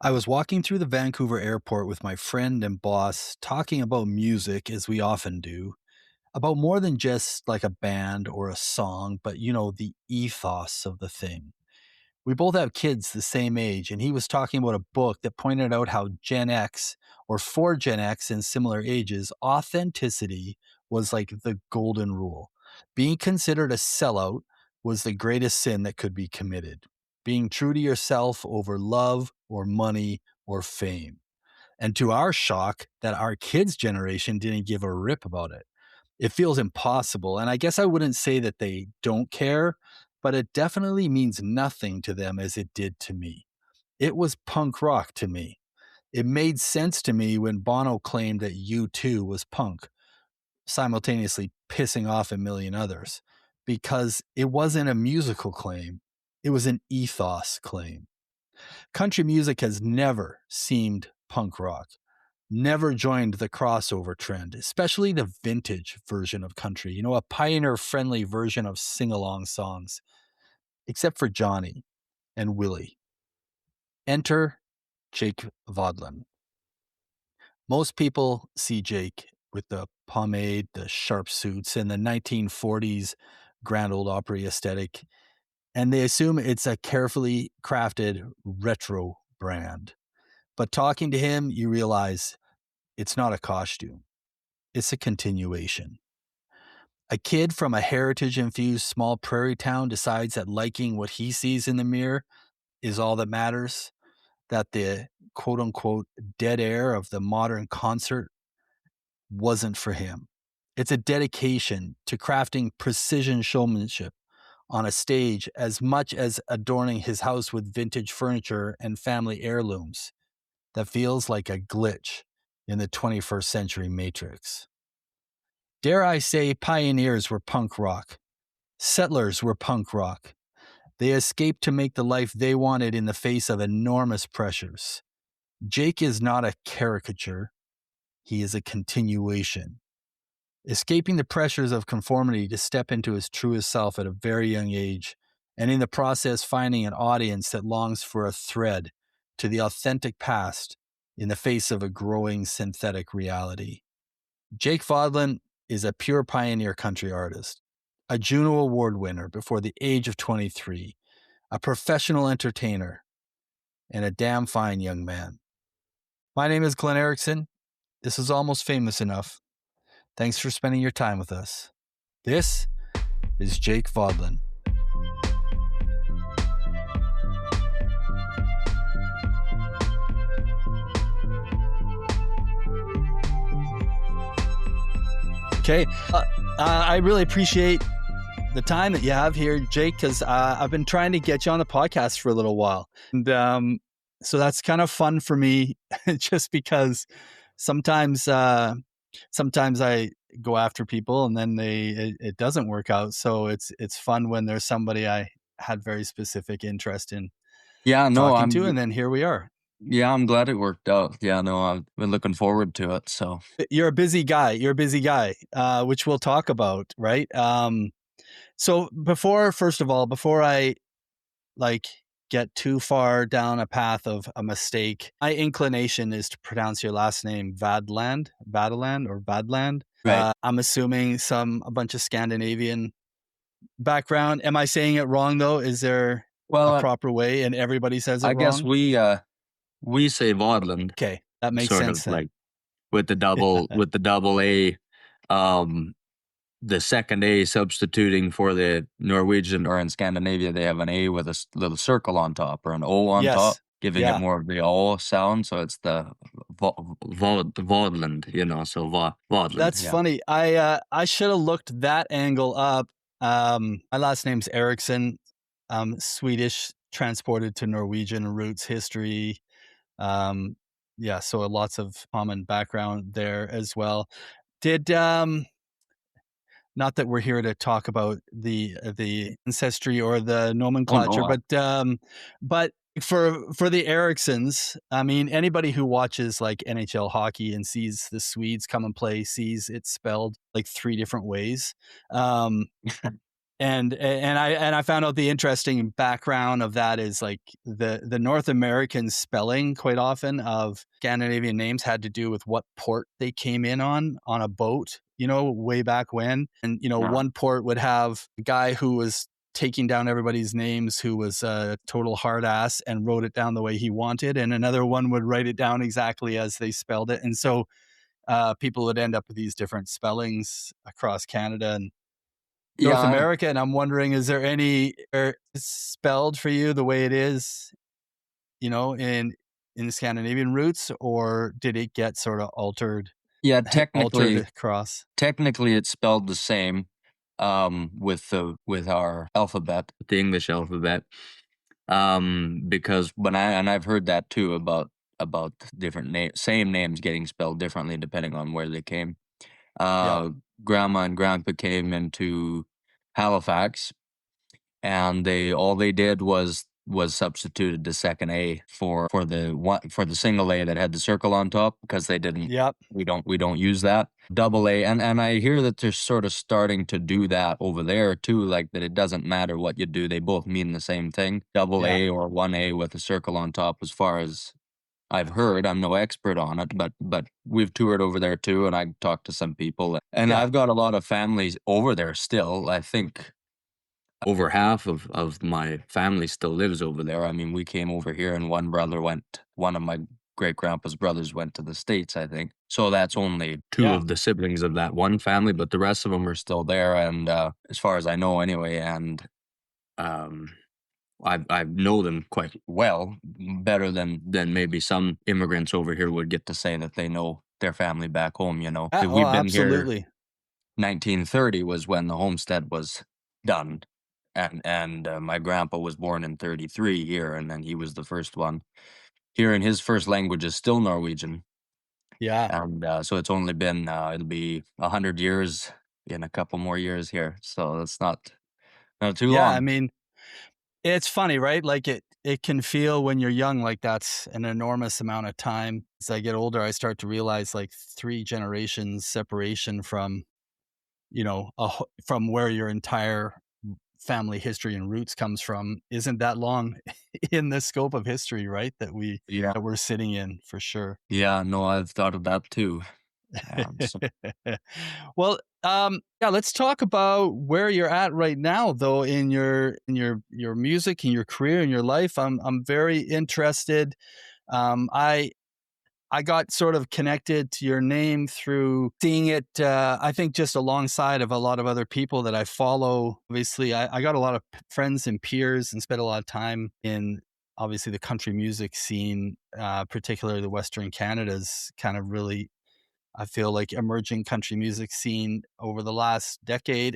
I was walking through the Vancouver airport with my friend and boss, talking about music as we often do, about more than just like a band or a song, but the ethos of the thing. We both have kids the same age, and he was talking about a book that pointed out how Gen X, or for Gen X in similar ages, authenticity was like the golden rule. Being considered a sellout was the greatest sin that could be committed. Being true to yourself over love or money or fame. And to our shock, that our kids' generation didn't give a rip about it. It feels impossible. And I guess I wouldn't say that they don't care, but it definitely means nothing to them as it did to me. It was punk rock to me. It made sense to me when Bono claimed that U2 was punk, simultaneously pissing off a million others, because it wasn't a musical claim. It was an ethos claim. Country music has never seemed punk rock, never joined the crossover trend, especially the vintage version of country, a pioneer-friendly version of sing-along songs, except for Johnny and Willie. Enter Jake Vaadeland. Most people see Jake with the pomade, the sharp suits, and the 1940s Grand Ole Opry aesthetic, and they assume it's a carefully crafted retro brand. But talking to him, you realize it's not a costume. It's a continuation. A kid from a heritage-infused small prairie town decides that liking what he sees in the mirror is all that matters, that the quote-unquote dead air of the modern concert wasn't for him. It's a dedication to crafting precision showmanship on a stage as much as adorning his house with vintage furniture and family heirlooms that feels like a glitch in the 21st century matrix. Dare I say, pioneers were punk rock. Settlers were punk rock. They escaped to make the life they wanted in the face of enormous pressures. Jake is not a caricature. He is a continuation. Escaping the pressures of conformity to step into his truest self at a very young age, and in the process finding an audience that longs for a thread to the authentic past in the face of a growing synthetic reality. Jake Vaadeland is a pure pioneer country artist, a Juno Award winner before the age of 23, a professional entertainer, and a damn fine young man. My name is Glenn Erickson. This is Almost Famous Enough. Thanks for spending your time with us. This is Jake Vaadeland. Okay. I really appreciate the time that you have here, Jake, because I've been trying to get you on the podcast for a little while. And so that's kind of fun for me just because sometimes I go after people and then it doesn't work out. So it's fun when there's somebody I had very specific interest in talking to, and then here we are. Yeah, I'm glad it worked out. Yeah, no, I've been looking forward to it. So you're a busy guy, which we'll talk about, right? So before I get too far down a path of a mistake, my inclination is to pronounce your last name Vaadeland. right. I'm assuming a bunch of Scandinavian background. Am I saying it wrong though? Is there a proper way and everybody says it wrong? I guess we say Vaadeland. Okay, that makes sort sense of like with the double A, the second A substituting for the Norwegian, or in Scandinavia they have an A with a little circle on top or an O on top, giving it more of the O sound. So it's the Vaadeland, so Vaadeland. That's funny. I should have looked that angle up. My last name's Erickson. I'm Swedish, transported to Norwegian roots, history. So lots of common background there as well. Not that we're here to talk about the ancestry or the nomenclature, but for the Ericksons, I mean, anybody who watches like NHL hockey and sees the Swedes come and play sees it spelled like 3 different ways. And I found out the interesting background of that is like the North American spelling quite often of Scandinavian names had to do with what port they came in on a boat, way back when. And Yeah. one port would have a guy who was taking down everybody's names who was a total hard ass and wrote it down the way he wanted, and another one would write it down exactly as they spelled it. And so people would end up with these different spellings across Canada and North Yeah, America, and I'm wondering, is there any spelled for you the way it is, in the Scandinavian roots, or did it get sort of altered yeah, altered technically across? technically it's spelled the same, with our alphabet, the English alphabet. Because I've heard that too about different same names getting spelled differently depending on where they came. Yep, Uh, Grandma and grandpa came into Halifax, and they did was substituted the second A for the one for the single A that had the circle on top, because they didn't yep, we don't use that double A. And I hear that they're sort of starting to do that over there too, like that it doesn't matter what you do, they both mean the same thing, double yeah, A or one A with a circle on top, as far as I've heard. I'm no expert on it, but we've toured over there too, and I talked to some people, and yeah, I've got a lot of families over there still. I think over half of my family still lives over there. I mean, we came over here, and one of my great grandpa's brothers went to the States, I think. So that's only two yeah, of the siblings of that one family, but the rest of them are still there. And as far as I know, anyway, and um, I know them quite well, better than maybe some immigrants over here would get to say that they know their family back home. Because oh, we've been here. absolutely, 1930 was when the homestead was done, and my grandpa was born in 33 here, and then he was the first one here, and his first language is still Norwegian. yeah, And so it's only been it'll be 100 years in a couple more years here, so it's not too yeah. I long. mean, it's funny, right? Like it can feel when you're young like that's an enormous amount of time. As I get older, I start to realize like 3 generations separation from from where your entire family history and roots comes from isn't that long in the scope of history, right? Yeah, That we're sitting in for sure. yeah, no, I've thought of that too. So Well, yeah, let's talk about where you're at right now, though, in your music and your career and your life. I'm very interested. I got sort of connected to your name through seeing it, I think, just alongside of a lot of other people that I follow. Obviously, I got a lot of friends and peers and spent a lot of time in, obviously, the country music scene, particularly the Western Canada's kind of really, I feel like, emerging country music scene over the last decade.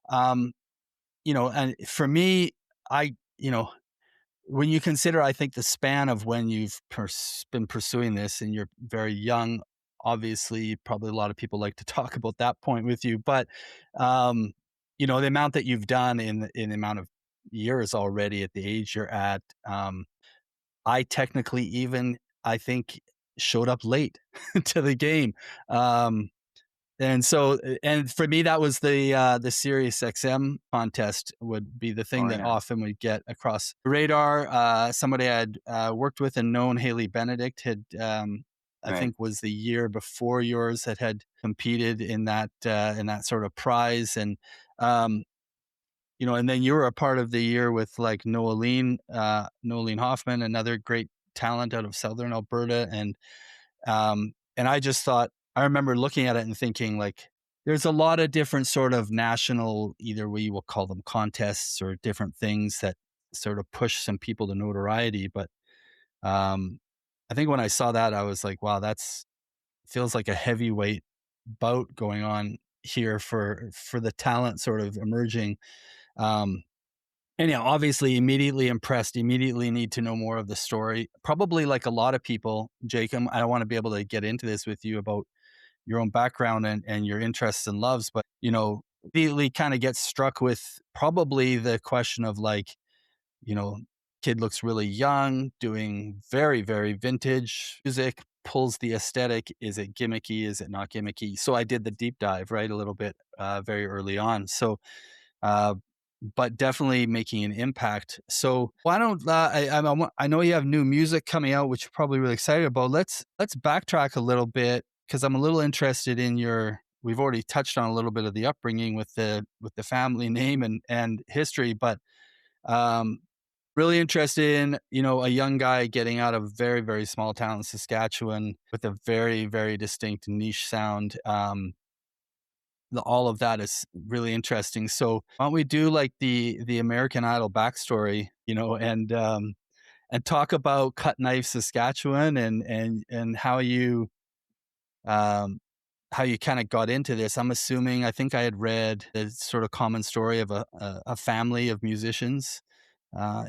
Um, and for me, I, you know, when you consider, I think, the span of when you've been pursuing this and you're very young, obviously, probably a lot of people like to talk about that point with you. But, the amount that you've done in the amount of years already at the age you're at, I technically even, I think, showed up late to the game. Um, and so, and for me, that was the Sirius XM contest would be the thing oh that yeah, often would get across the radar. Somebody I had worked with and known, Haley Benedict, had I right, think was the year before yours that had competed in that sort of prize, um, and then you were a part of the year with like Noeline Hoffman, another great talent out of Southern Alberta, and I just thought, I remember looking at it and thinking, like, there's a lot of different sort of national, either we will call them contests or different things that sort of push some people to notoriety. But um, I think when I saw that, I was like, wow, that's feels like a heavyweight bout going on here for the talent sort of emerging. Um, and yeah, obviously immediately impressed, immediately need to know more of the story. Probably like a lot of people, Jacob, I don't want to be able to get into this with you about your own background and your interests and loves, but immediately kind of gets struck with probably the question of like, you know, kid looks really young, doing very, very vintage music, pulls the aesthetic. Is it gimmicky? Is it not gimmicky? So I did the deep dive, right? A little bit very early on. So uh, but definitely making an impact. So why don't I know you have new music coming out, which you're probably really excited about. Let's backtrack a little bit because I'm a little interested in your. We've already touched on a little bit of the upbringing with the family name and history, but um, really interested in, a young guy getting out of a very, very small town in Saskatchewan with a very, very distinct niche sound. All of that is really interesting. So why don't we do like the American Idol backstory, and talk about Cut Knife Saskatchewan and um, how you kind of got into this. I'm assuming, I think I had read the sort of common story of a family of musicians.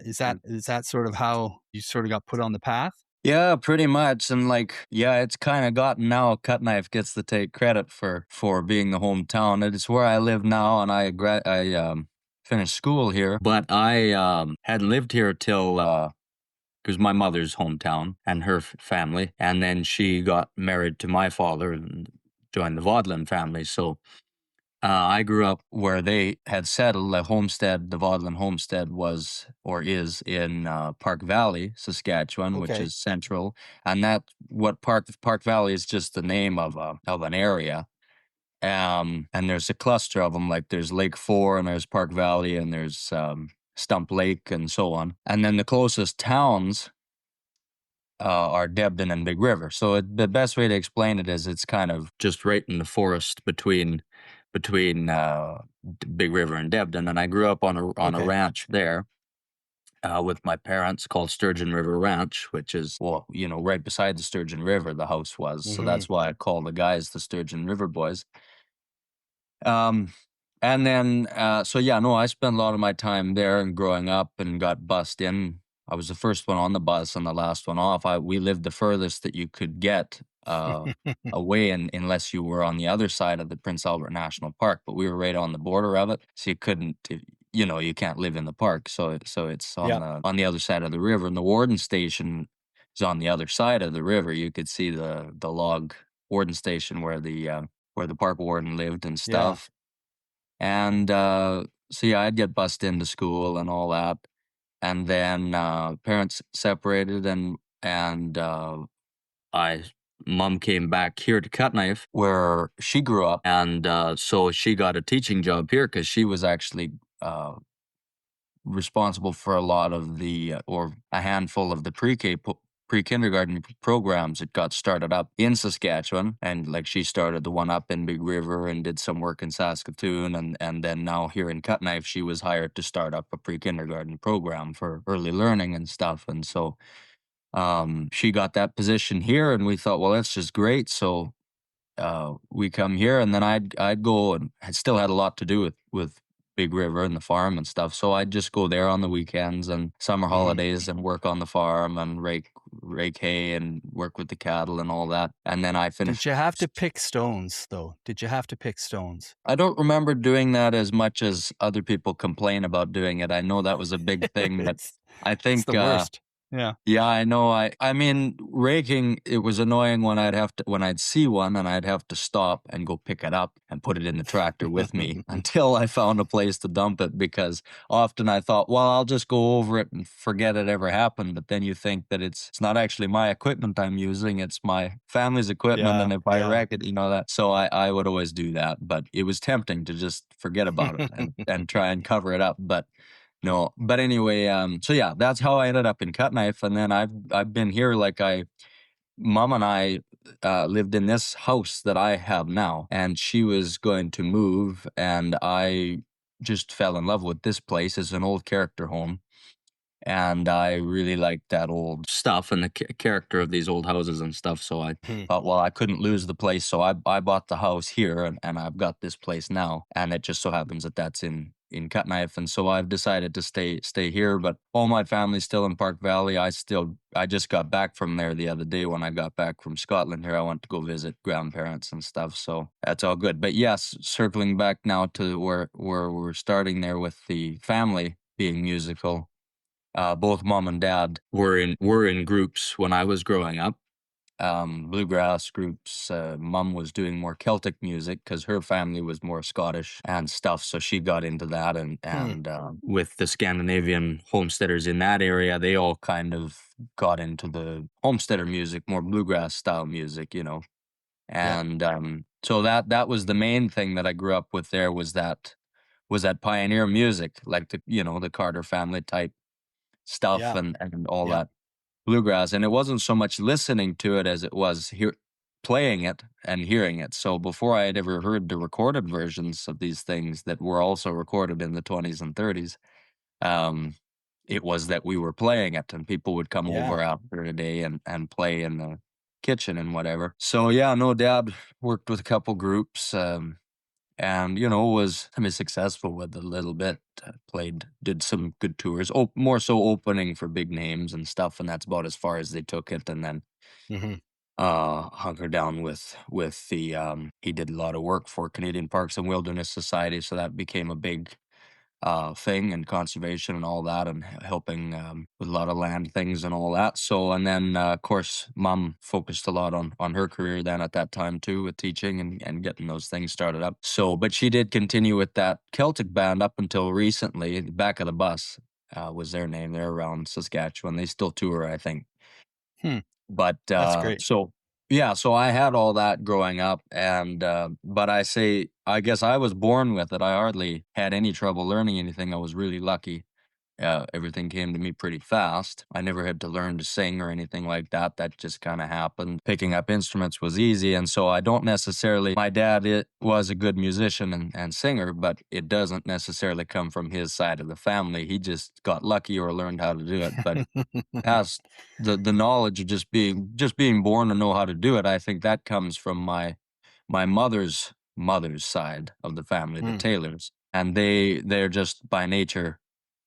Is that sort of how you sort of got put on the path? Yeah, pretty much. And like, yeah, it's kind of gotten now Cut Knife gets to take credit for being the hometown. It's where I live now, and I finished school here, but I hadn't lived here till it was my mother's hometown and her family, and then she got married to my father and joined the Vaadeland family. So I grew up where they had settled. The homestead, the Vaadeland homestead, was or is in Park Valley, Saskatchewan, which Okay. is central. And that what Park Valley is just the name of an area. And there's a cluster of them. Like there's Lake Four, and there's Park Valley, and there's Stump Lake, and so on. And then the closest towns are Debden and Big River. So the best way to explain it is it's kind of just right in the forest between Big River and Debden. And I grew up on a Okay. ranch there with my parents called Sturgeon River Ranch, which is, well, right beside the Sturgeon River, the house was. So Hmm. that's why I call the guys the Sturgeon River Boys. Um, and then, so yeah, no, I spent a lot of my time there and growing up and got bussed in. I was the first one on the bus and the last one off. We lived the furthest that you could get away, unless you were on the other side of the Prince Albert National Park, but we were right on the border of it, so you couldn't, you can't live in the park. So it's on Yeah. the other side of the river, and the warden station is on the other side of the river. You could see the log warden station where the park warden lived and Yeah. stuff. And so yeah, I'd get bussed into school and all that. And then parents separated, and I mom came back here to Cut Knife, where she grew up, and so she got a teaching job here because she was actually responsible for a lot of or a handful of the pre-kindergarten programs that got started up in Saskatchewan. And like she started the one up in Big River and did some work in Saskatoon, and then now here in Cut Knife she was hired to start up a pre-kindergarten program for early learning and stuff. And so she got that position here, and we thought, well, that's just great. So we come here, and then I'd go, and I still had a lot to do with Big River and the farm and stuff. So I'd just go there on the weekends and summer Hmm. holidays and work on the farm and rake hay and work with the cattle and all that. And then I Did finished. you have to pick stones though? Did you have to pick stones? I don't remember doing that as much as other people complain about doing it. I know that was a big thing, but it's I it's think the worst. Yeah. yeah, I know. I mean, raking, it was annoying when I'd see one and I'd have to stop and go pick it up and put it in the tractor with me until I found a place to dump it, because often I thought, well, I'll just go over it and forget it ever happened. But then you think that it's not actually my equipment I'm using, it's my family's equipment. Yeah. And if I Yeah. wreck it, that. So I would always do that. But it was tempting to just forget about it and try and cover it up. But no, but anyway, so yeah, that's how I ended up in Cut Knife. And then I've been here. Like Mom and I lived in this house that I have now, and she was going to move, and I just fell in love with this place. It's an old character home, and I really liked that old stuff and the character of these old houses and stuff. So I thought, well, I couldn't lose the place, so I bought the house here, and I've got this place now, and it just so happens that that's in Cut Knife, and so I've decided to stay here. But all my family's still in Park Valley. I just got back from there the other day. When I got back from Scotland here, I went to go visit grandparents and stuff, so that's all good. But yes, circling back now to where we're starting there with the family being musical. Both mom and dad were in groups when I was growing up, bluegrass groups. Mom was doing more Celtic music because her family was more Scottish and stuff, so she got into that. Hmm. And with the Scandinavian homesteaders in that area, they all kind of got into the homesteader music, more bluegrass style music, you know. Yeah. And so that was the main thing that I grew up with. There was that pioneer music, like the Carter family type stuff Yeah. and all Yeah. that bluegrass, and it wasn't so much listening to it as it was playing it and hearing it. So before I had ever heard the recorded versions of these things that were also recorded in the 20s and 30s, um, it was that we were playing it, and people would come Yeah. over after a day and play in the kitchen and whatever. So yeah, no, Dad worked with a couple groups. And was semi-successful with it a little bit. Did some good tours, more so opening for big names and stuff, and that's about as far as they took it. And then Hmm. hunkered down with the he did a lot of work for Canadian Parks and Wilderness Society, so that became a big thing, and conservation and all that, and helping with a lot of land things and all that. So, and then of course, Mom focused a lot on her career then at that time too, with teaching and getting those things started up. So, but she did continue with that Celtic band up until recently. Back of the Bus was their name. They're around Saskatchewan. They still tour, I think. Hmm. But That's great. so yeah, so I had all that growing up, and but I guess I was born with it. I hardly had any trouble learning anything. I was really lucky. Everything came to me pretty fast. I never had to learn to sing or anything like that. That just kind of happened. Picking up instruments was easy, and so I don't necessarily. My dad was a good musician and singer, but it doesn't necessarily come from his side of the family. He just got lucky or learned how to do it. But past the knowledge of just being born to know how to do it, I think that comes from my mother's side of the family, the Hmm. Taylors, and they're just by nature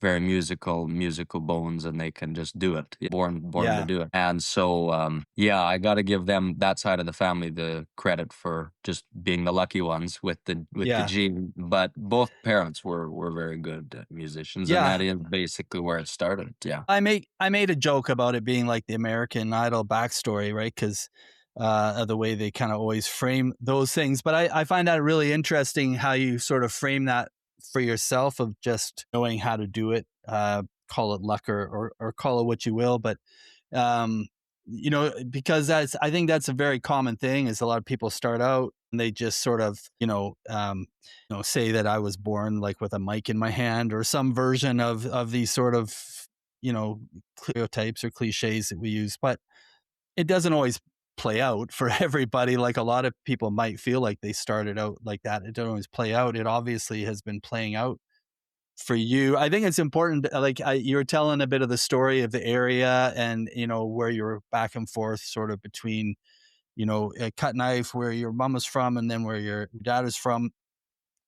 very musical bones, and they can just do it. Born to Yeah. do it. And so yeah, I got to give them, that side of the family, the credit for just being the lucky ones with the Yeah. gene. But both parents were very good musicians, and that Yeah. is basically where it started. Yeah. I made a joke about it being like the American Idol backstory, right? Because of the way they kind of always frame those things. But I find that really interesting how you sort of frame that for yourself of just knowing how to do it. Call it luck or call it what you will, but um, because I think that's a very common thing. Is a lot of people start out and they just sort of say that I was born like with a mic in my hand or some version of these sort of you know stereotypes or cliches that we use, but it doesn't always play out for everybody. Like a lot of people might feel like they started out like that. It don't always play out. It obviously has been playing out for you. I think it's important. Like you were telling a bit of the story of the area, and where you were back and forth, sort of between a cut knife where your mom was from, and then where your dad is from.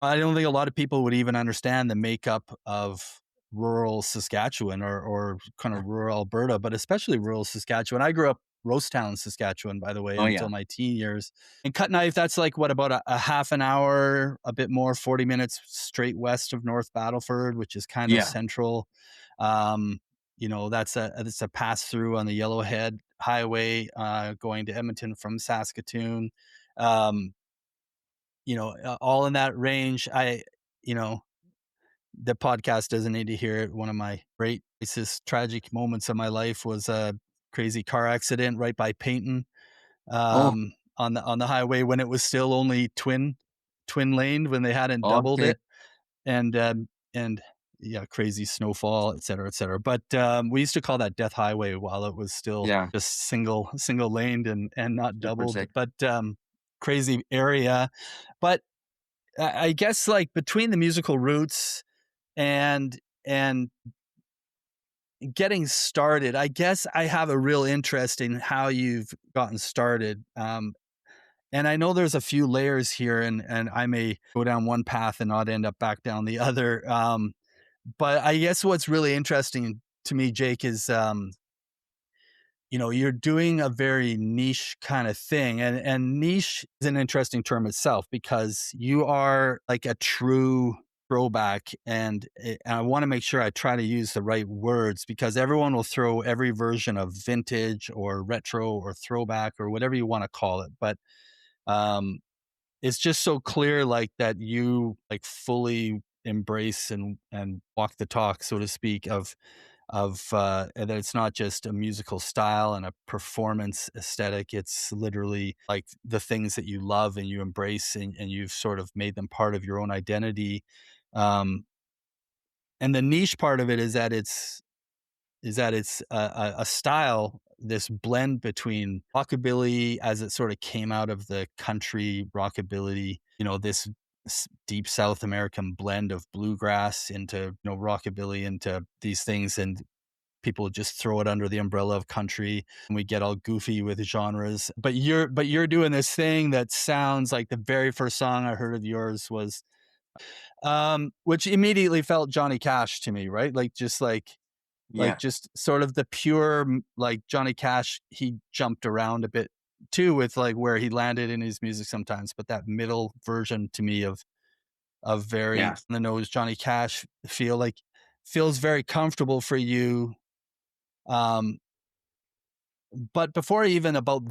I don't think a lot of people would even understand the makeup of rural Saskatchewan or kind of rural Alberta, but especially rural Saskatchewan. I grew up Rosetown, Saskatchewan, by the way, Oh until yeah. my teen years. And Cut Knife, that's like what, about a half an hour, a bit more, 40 minutes straight west of North Battleford, which is kind of Yeah. central. That's a pass through on the Yellowhead Highway going to Edmonton from Saskatoon. Um, all in that range. You know, the podcast doesn't need to hear it. One of my racist, tragic moments of my life was a crazy car accident right by Payton, Oh, on the highway when it was still only twin laned, when they hadn't doubled okay. it, and yeah, crazy snowfall, et cetera, et cetera. But we used to call that Death Highway while it was still Yeah. just single laned and not Super doubled. sick. But crazy area. But I guess like between the musical roots and getting started, I guess I have a real interest in how you've gotten started. And I know there's a few layers here, and I may go down one path and not end up back down the other. But I guess what's really interesting to me, Jake, is you're doing a very niche kind of thing, and niche is an interesting term itself because you are like a true throwback, and I want to make sure I try to use the right words because everyone will throw every version of vintage or retro or throwback or whatever you want to call it, but um, it's just so clear, like that you like fully embrace and walk the talk, so to speak, of and that it's not just a musical style and a performance aesthetic. It's literally like the things that you love and you embrace, and you've sort of made them part of your own identity. Um, and the niche part of it is that it's a style, this blend between rockabilly as it sort of came out of the country rockabilly, this deep South American blend of bluegrass into, rockabilly into these things, and people just throw it under the umbrella of country, and we get all goofy with genres. But you're doing this thing that sounds like the very first song I heard of yours was which immediately felt Johnny Cash to me, right? Like Yeah. just sort of the pure like Johnny Cash, he jumped around a bit too with like where he landed in his music sometimes, but that middle version to me of very Yeah. on the nose Johnny Cash feels very comfortable for you. Um, but before even about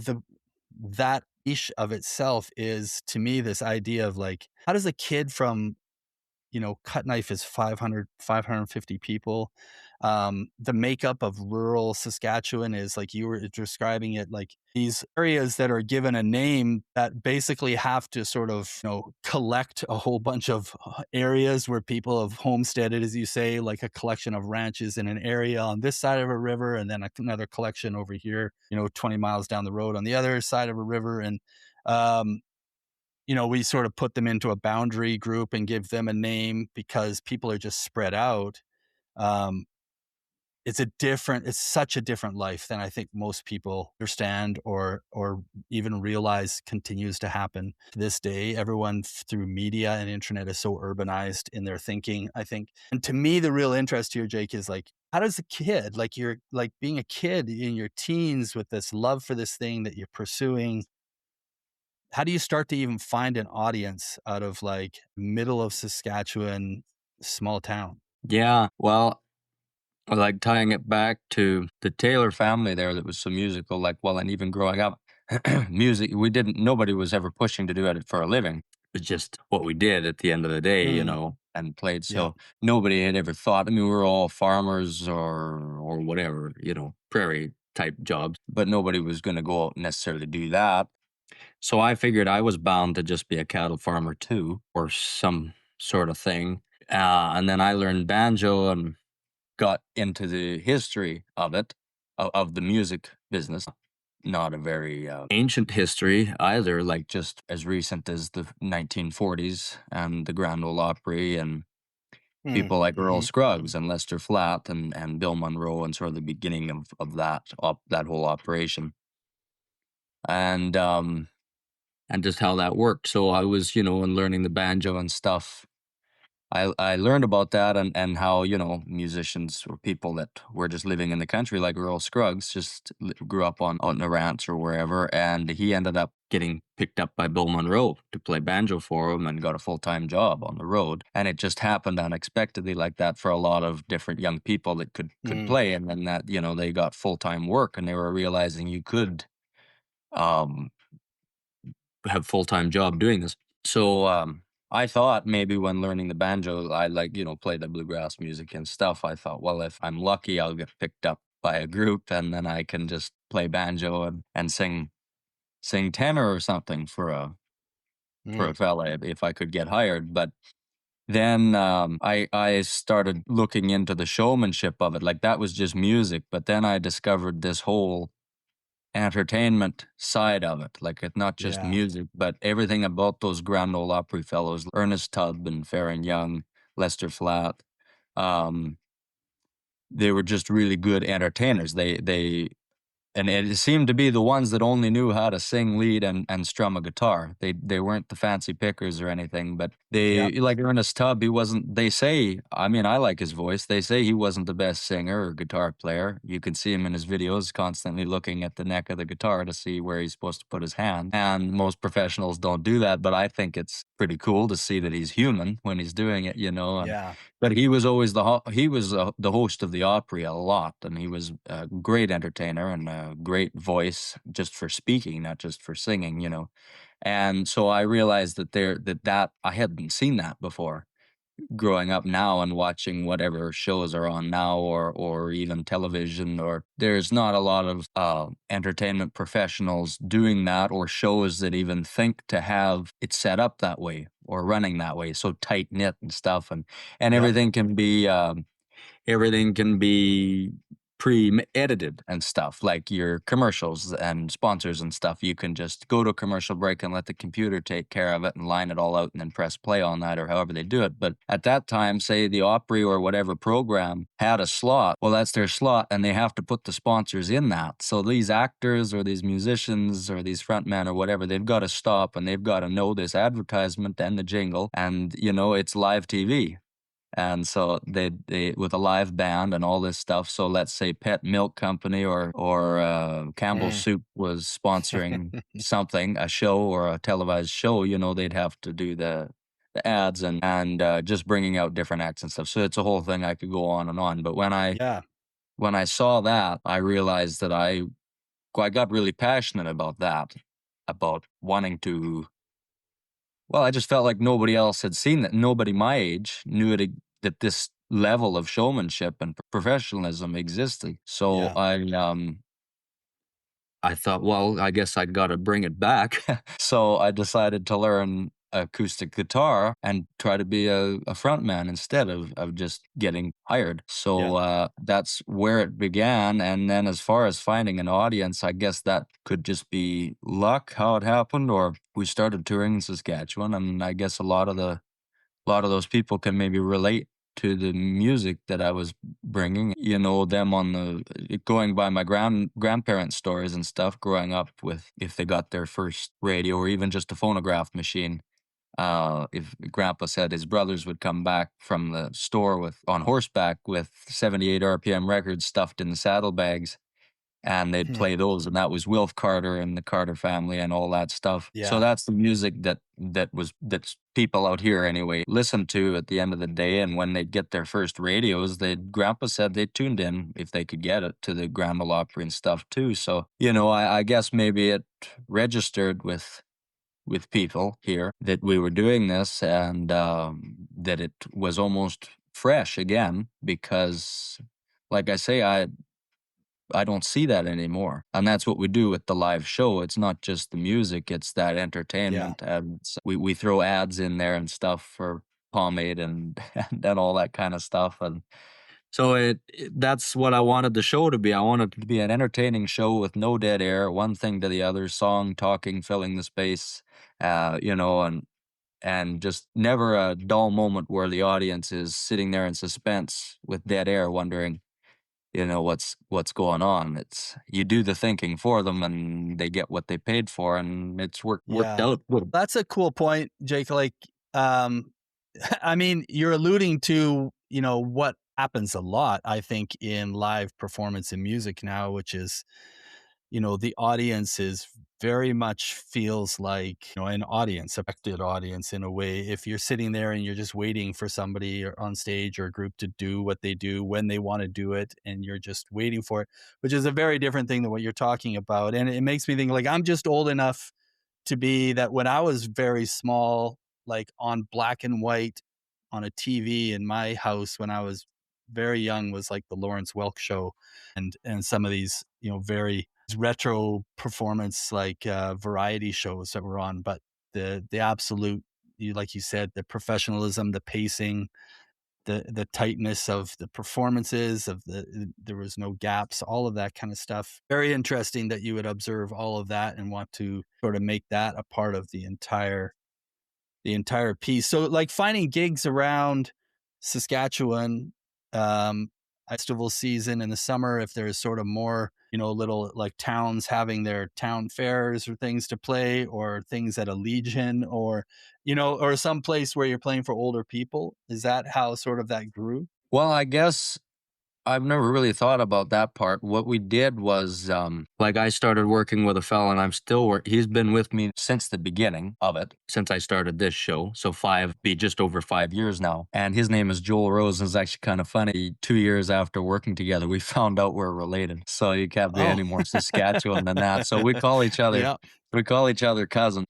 that niche of itself is to me this idea of like how does a kid from Cut Knife is 550 people. The makeup of rural Saskatchewan is like you were describing it, like these areas that are given a name that basically have to sort of, collect a whole bunch of areas where people have homesteaded, as you say, like a collection of ranches in an area on this side of a river, and then another collection over here, 20 miles down the road on the other side of a river. And, um, we sort of put them into a boundary group and give them a name because people are just spread out. Um, it's such a different life than I think most people understand or even realize continues to happen to this day. Everyone through media and internet is so urbanized in their thinking, I think. And to me, the real interest here, Jake, is like, how does a kid, like you're like being a kid in your teens with this love for this thing that you're pursuing, how do you start to even find an audience out of like middle of Saskatchewan, small town? Yeah. Well, I like tying it back to the Taylor family there that was so musical, like, well, and even growing up, music, nobody was ever pushing to do it for a living. It was just what we did at the end of the day, Mm, and played. yeah. So nobody had ever thought, I mean, we were all farmers or whatever, prairie type jobs, but nobody was going to go out and necessarily do that. So I figured I was bound to just be a cattle farmer too, or some sort of thing. And then I learned banjo and got into the history of it, of the music business. Not a very ancient history either, like just as recent as the 1940s and the Grand Ole Opry and Mm, people like Earl mhm, Scruggs and Lester Flatt and Bill Monroe and sort of the beginning of that whole operation. And and just how that worked. So I was, and learning the banjo and stuff. I learned about that and how, musicians or people that were just living in the country, like Earl Scruggs, just grew up on a ranch or wherever. And he ended up getting picked up by Bill Monroe to play banjo for him and got a full time job on the road. And it just happened unexpectedly like that for a lot of different young people that could mm, play. And then that, they got full time work and they were realizing you could um, have full time job doing this. So I thought maybe when learning the banjo, I like play the bluegrass music and stuff. I thought, well, if I'm lucky, I'll get picked up by a group, and then I can just play banjo and sing tenor or something for a mm, fella if I could get hired. But then I started looking into the showmanship of it. Like that was just music, but then I discovered this whole entertainment side of it. Like it's not just yeah. music, but everything about those Grand Ole Opry fellows, Ernest Tubb and Farron Young, Lester Flatt. Um, they were just really good entertainers. They and it seemed to be the ones that only knew how to sing lead and strum a guitar. They weren't the fancy pickers or anything, but Yeah. they, like Ernest Tubb, he wasn't, they say, I mean, I like his voice. They say he wasn't the best singer or guitar player. You can see him in his videos constantly looking at the neck of the guitar to see where he's supposed to put his hand. And most professionals don't do that, but I think it's pretty cool to see that he's human when he's doing it, you know, and Yeah. but he was always the host of the Opry a lot, and he was a great entertainer and a great voice just for speaking, not just for singing, you know. And so I realized that I hadn't seen that before growing up now and watching whatever shows are on now or even television, or there's not a lot of entertainment professionals doing that, or shows that even think to have it set up that way or running that way, so tight knit and stuff, and Yep. everything can be pre-edited and stuff, like your commercials and sponsors and stuff. You can just go to a commercial break and let the computer take care of it and line it all out and then press play on that, or however they do it. But at that time, say the Opry or whatever program had a slot, well, that's their slot, and they have to put the sponsors in that. So these actors or these musicians or these frontmen or whatever, they've got to stop and they've got to know this advertisement and the jingle, and you know, it's live TV. And so they with a live band and all this stuff. So let's say Pet Milk Company or Campbell's Mm. Soup was sponsoring something, a show or a televised show. You know, they'd have to do the ads and just bringing out different acts and stuff. So it's a whole thing. I could go on and on. But Yeah. when I saw that, I realized that I got really passionate about that, about wanting to, well, I just felt like nobody else had seen that. Nobody my age knew that this level of showmanship and professionalism existed. So Yeah. I thought, well, I guess I got to bring it back. So I decided to learn acoustic guitar and try to be a front man instead of just getting hired. Yeah. So that's where it began. And then as far as finding an audience, I guess that could just be luck, how it happened, or we started touring in Saskatchewan. And I guess a lot of those people can maybe relate to the music that I was bringing. You know, them on the going by my grandparents' stories and stuff, growing up with, if they got their first radio or even just a phonograph machine. If Grandpa said his brothers would come back from the store with on horseback with 78 RPM records stuffed in the saddlebags, and they'd Hmm. play those, and that was Wilf Carter and the Carter family and all that stuff. So Yeah. that's the music that people out here anyway listened to at the end of the day. And when they'd get their first radios, Grandpa said they tuned in, if they could get it, to the Grand Ole Opry and stuff too. So, you know, I guess maybe it registered with people here that we were doing this, and that it was almost fresh again, because like I say, I don't see that anymore. And that's what we do with the live show. It's not just the music, it's that Yeah. entertainment. And we throw ads in there and stuff for pomade and, and all that kind of stuff. And so that's what I wanted the show to be. I wanted it to be an entertaining show with no dead air, one thing to the other, song, talking, filling the space, you know, and just never a dull moment where the audience is sitting there in suspense with dead air, wondering, you know, what's going on. It's, you do the thinking for them and they get what they paid for, and it's worked Yeah. out. That's a cool point, Jake. Like, um, I mean, you're alluding to, what happens a lot, I think, in live performance in music now, which is, the audience is very much feels like, an audience, affected audience in a way. If you're sitting there and you're just waiting for somebody or on stage or a group to do what they do when they want to do it, and you're just waiting for it, which is a very different thing than what you're talking about. And it makes me think, like, I'm just old enough to be that when I was very small, like on black and white on a TV in my house when I was very young, was like the Lawrence Welk show and some of these, very retro performance, like variety shows that were on. But the absolute, like you said, the professionalism, the pacing, the tightness of the performances, there was no gaps, all of that kind of stuff. Very interesting that you would observe all of that and want to sort of make that a part of the entire piece. So, like, finding gigs around Saskatchewan, festival season in the summer, if there's sort of more little like towns having their town fairs or things to play, or things at a legion, or or some place where you're playing for older people? Is that how sort of that grew? Well, I guess I've never really thought about that part. What we did was, like, I started working with a fella, and I'm still he's been with me since the beginning of it, since I started this show. So be just over 5 years now. And his name is Joel Rose. And it's actually kind of funny. 2 years after working together, we found out we're related. So you can't be Oh. any more Saskatchewan than that. So Yeah. we call each other cousins.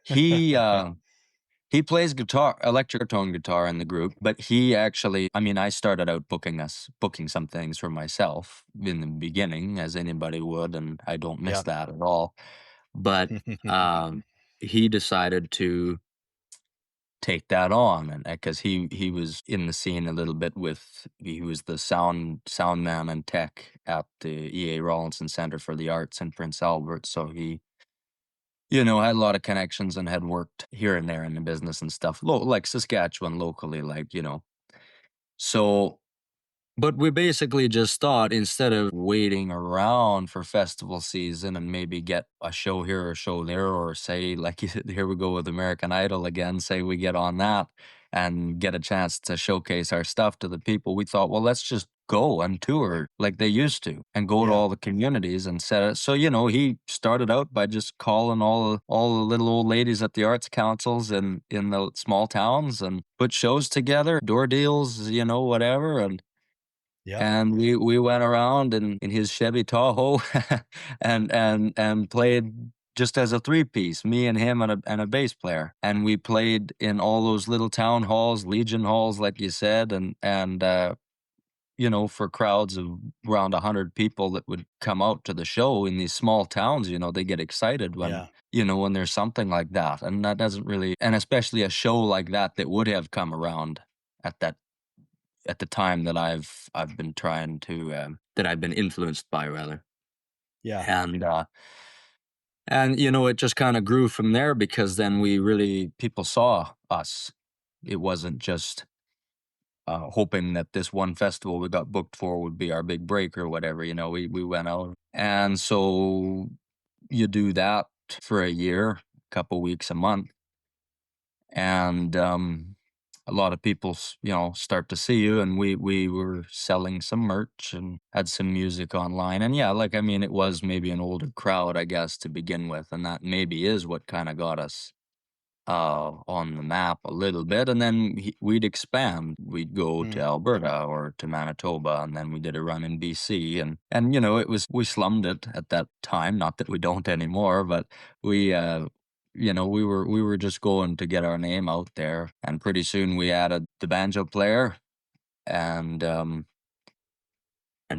He, he plays guitar, electric tone guitar in the group, but he actually, I mean, I started out booking some things for myself in the beginning, as anybody would, and I don't miss Yeah. that at all. But um, he decided to take that on, and because he was in the scene a little bit he was the sound man and tech at the EA Rawlinson Center for the Arts in Prince Albert, so he had a lot of connections and had worked here and there in the business and stuff, like Saskatchewan locally, so but we basically just thought, instead of waiting around for festival season and maybe get a show here or a show there, or say, like you said, here we go with American Idol again, say we get on that and get a chance to showcase our stuff to the people, we thought, well, let's just go and tour like they used to and go to Yeah. all the communities and set it. So, he started out by just calling all the little old ladies at the arts councils in the small towns and put shows together, door deals, whatever. Yeah. And we went around in his Chevy Tahoe and played just as a three-piece, me and him and a bass player. And we played in all those little town halls, Legion halls, like you said, for crowds of around 100 people that would come out to the show in these small towns. They get excited Yeah. when there's something like that. And that doesn't really, and especially a show like that would have come around at that at the time that I've been trying to that I've been influenced by, rather. Yeah. And it just kind of grew from there, because then people saw us. It wasn't just hoping that this one festival we got booked for would be our big break or whatever. We went out, and so you do that for a year, a couple weeks, a month, and a lot of people, start to see you. And we were selling some merch and had some music online. And yeah, like, I mean, it was maybe an older crowd, I guess, to begin with, and that maybe is what kind of got us on the map a little bit. And then we'd expand. We'd go to Mm. Alberta or to Manitoba, and then we did a run in BC. And we slummed it at that time. Not that we don't anymore, but we we were just going to get our name out there. And pretty soon we added the banjo player, and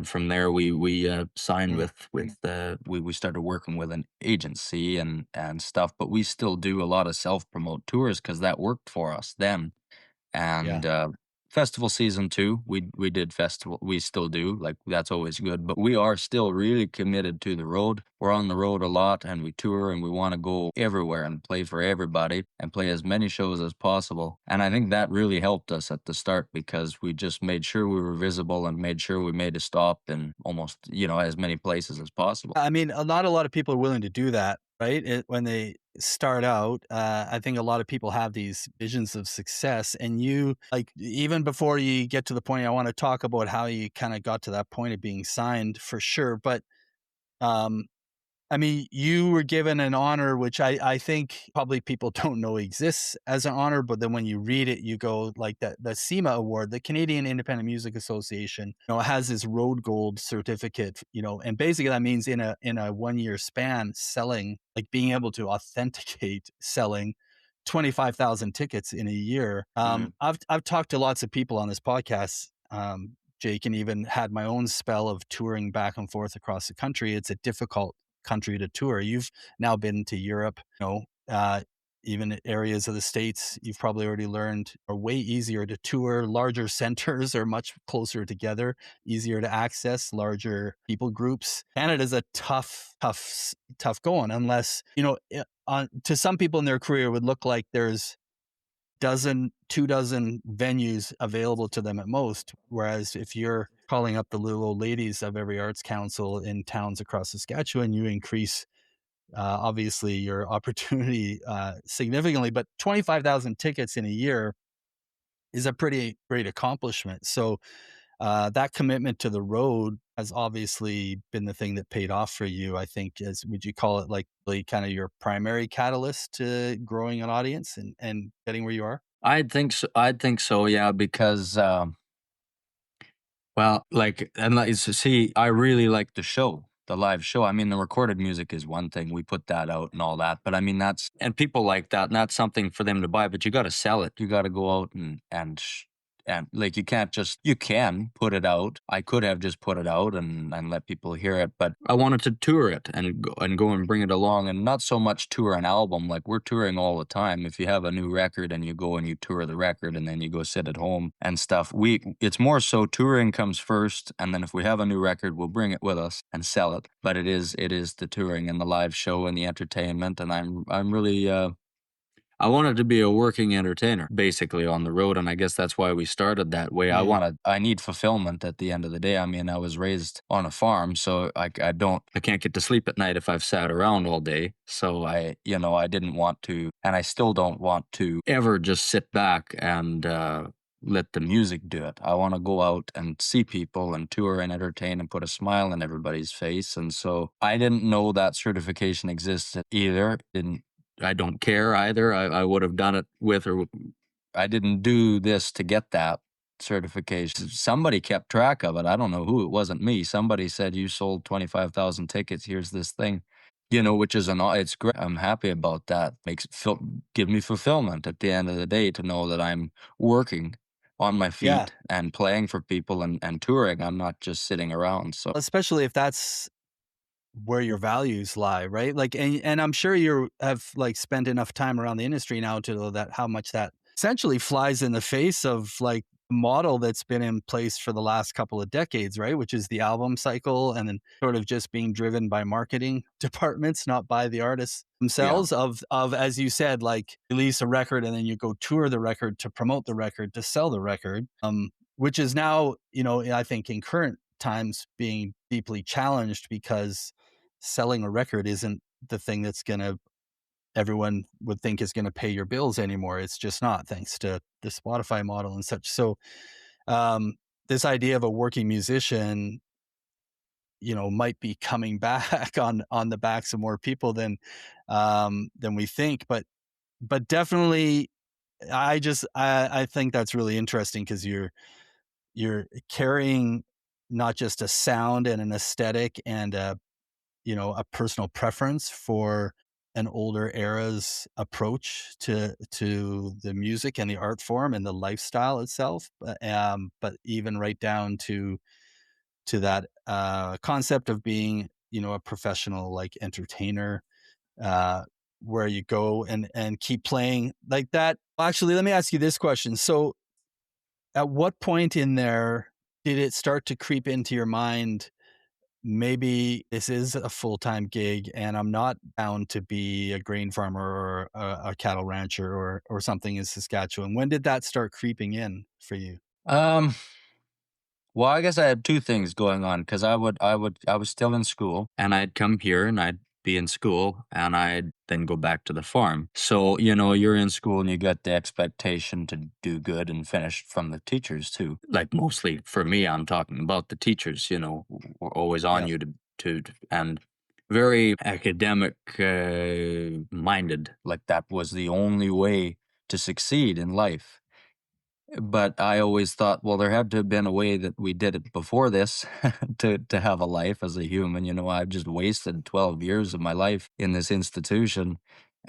from there we signed Mm. we started working with an agency and stuff. But we still do a lot of self promote tours because that worked for us then. Yeah. And festival season too, we did festival. We still do, like, that's always good. But we are still really committed to the road. We're on the road a lot, and we tour, and we want to go everywhere and play for everybody and play as many shows as possible. And I think that really helped us at the start, because we just made sure we were visible and made sure we made a stop in almost as many places as possible. I mean, not a lot of people are willing to do that, right? When they start out, I think a lot of people have these visions of success, and you, like, even before you get to the point, I want to talk about how you kind of got to that point of being signed, for sure. But um, I mean, you were given an honor, which I think probably people don't know exists as an honor, but then when you read it, you go, like, that the SEMA Award, the Canadian Independent Music Association, has this road gold certificate, and basically that means in a 1 year span, selling, like, being able to authenticate selling 25,000 tickets in a year. Mm, I've talked to lots of people on this podcast, Jake, and even had my own spell of touring back and forth across the country. It's a difficult country to tour. You've now been to Europe, even areas of the States you've probably already learned are way easier to tour. Larger centers are much closer together, easier to access, larger people groups. Canada's a tough going, unless, to some people in their career, it would look like there's 2 dozen venues available to them at most. Whereas if you're calling up the little old ladies of every arts council in towns across Saskatchewan, you increase obviously your opportunity significantly. But 25,000 tickets in a year is a pretty great accomplishment. So that commitment to the road has obviously been the thing that paid off for you. I think, as would you call it, like kind of your primary catalyst to growing an audience and getting where you are? I'd think so. I'd think so. Yeah, because well, like, and like, see, I really like the show, the live show. I mean, the recorded music is one thing. We put that out and all that. But I mean, and people like that, and that's something for them to buy, but you got to sell it. You got to go out and like, you can't just, you can put it out. I could have just put it out and let people hear it, but I wanted to tour it and go and bring it along, and not so much tour an album. Like, we're touring all the time. If you have a new record and you go and you tour the record and then you go sit at home and stuff, it's more so touring comes first, and then if we have a new record, we'll bring it with us and sell it. But it is the touring and the live show and the entertainment, and I'm really I wanted to be a working entertainer, basically, on the road, and I guess that's why we started that way. Mm, I need fulfillment at the end of the day. I mean, I was raised on a farm, so I can't get to sleep at night if I've sat around all day. So I didn't want to, and I still don't want to ever just sit back and let the music do it. I want to go out and see people and tour and entertain and put a smile on everybody's face. And so I didn't know that certification existed either. Didn't I don't care either. I would have done it with or I didn't do this to get that certification. Somebody kept track of it. I don't know who. It wasn't me. Somebody said, you sold 25,000 tickets. Here's this thing, which is it's great. I'm happy about that. Give me fulfillment at the end of the day to know that I'm working on my yeah, feet and playing for people and touring. I'm not just sitting around. So, especially if that's where your values lie, right? Like, and I'm sure you have like spent enough time around the industry now to know that how much that essentially flies in the face of like model that's been in place for the last couple of decades, right? Which is the album cycle, and then sort of just being driven by marketing departments, not by the artists yeah. themselves. Of as you said, like release a record and then you go tour the record to promote the record to sell the record. Which is now, I think in current times being deeply challenged because selling a record isn't the thing that's going to everyone would think is going to pay your bills anymore. It's just not, thanks to the Spotify model and such. So um, this idea of a working musician, might be coming back on the backs of more people than we think. But definitely, I think that's really interesting because you're carrying not just a sound and an aesthetic and a personal preference for an older era's approach to the music and the art form and the lifestyle itself, but even right down to that concept of being a professional like entertainer, uh, where you go and keep playing like that. Actually, let me ask you this question. So, at what point in there did it start to creep into your mind? Maybe this is a full-time gig and I'm not bound to be a grain farmer or a cattle rancher or something in Saskatchewan. When did that start creeping in for you? Um, Well, I guess I had two things going on because I was still in school and I'd come here and I'd be in school and I'd then go back to the farm. So, you're in school and you get the expectation to do good and finish from the teachers too. Like, mostly for me, I'm talking about the teachers, were always on Yeah. you and very academic minded. Like, that was the only way to succeed in life. But I always thought, well, there had to have been a way that we did it before this to have a life as a human. I've just wasted 12 years of my life in this institution.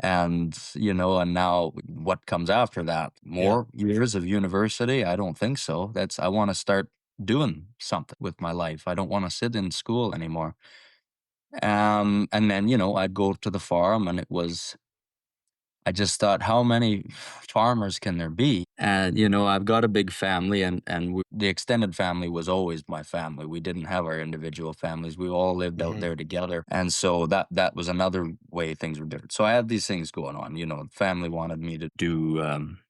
And now what comes after that? Yeah. More years of university? I don't think so. I want to start doing something with my life. I don't want to sit in school anymore. And then, I'd go to the farm and it was I just thought, how many farmers can there be? And I've got a big family, and the extended family was always my family. We didn't have our individual families. We all lived out Mhm. there together, and so that was another way things were different. So I had these things going on. Family wanted me to do,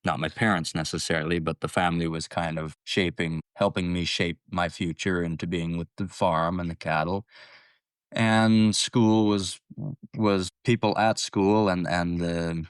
not my parents necessarily, but the family was kind of helping me shape my future into being with the farm and the cattle. And school was people at school, and the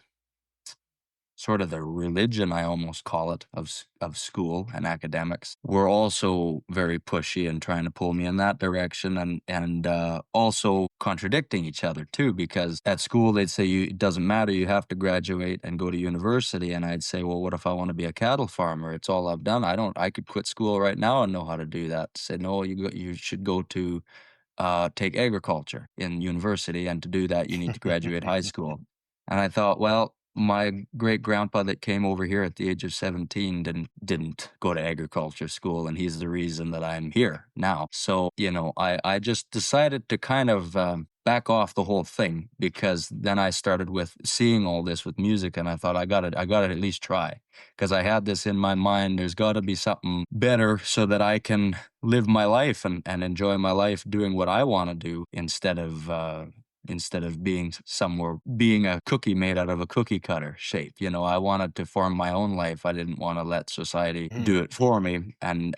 sort of the religion, I almost call it, of school and academics were also very pushy and trying to pull me in that direction, and also contradicting each other too, because at school they'd say, it doesn't matter, you have to graduate and go to university. And I'd say, well, what if I want to be a cattle farmer? It's all I've done. I could quit school right now and know how to do that. Say, no, you should go to take agriculture in university, and to do that, you need to graduate high school. And I thought, well, my great grandpa that came over here at the age of 17 didn't go to agriculture school, and he's the reason that I'm here now. So, I just decided to kind of back off the whole thing, because then I started with seeing all this with music, and I thought, I got to at least try, because I had this in my mind. There's got to be something better so that I can live my life and enjoy my life doing what I want to do, instead of being a cookie made out of a cookie cutter shape. I wanted to form my own life. I didn't want to let society Mhm. do it for me. And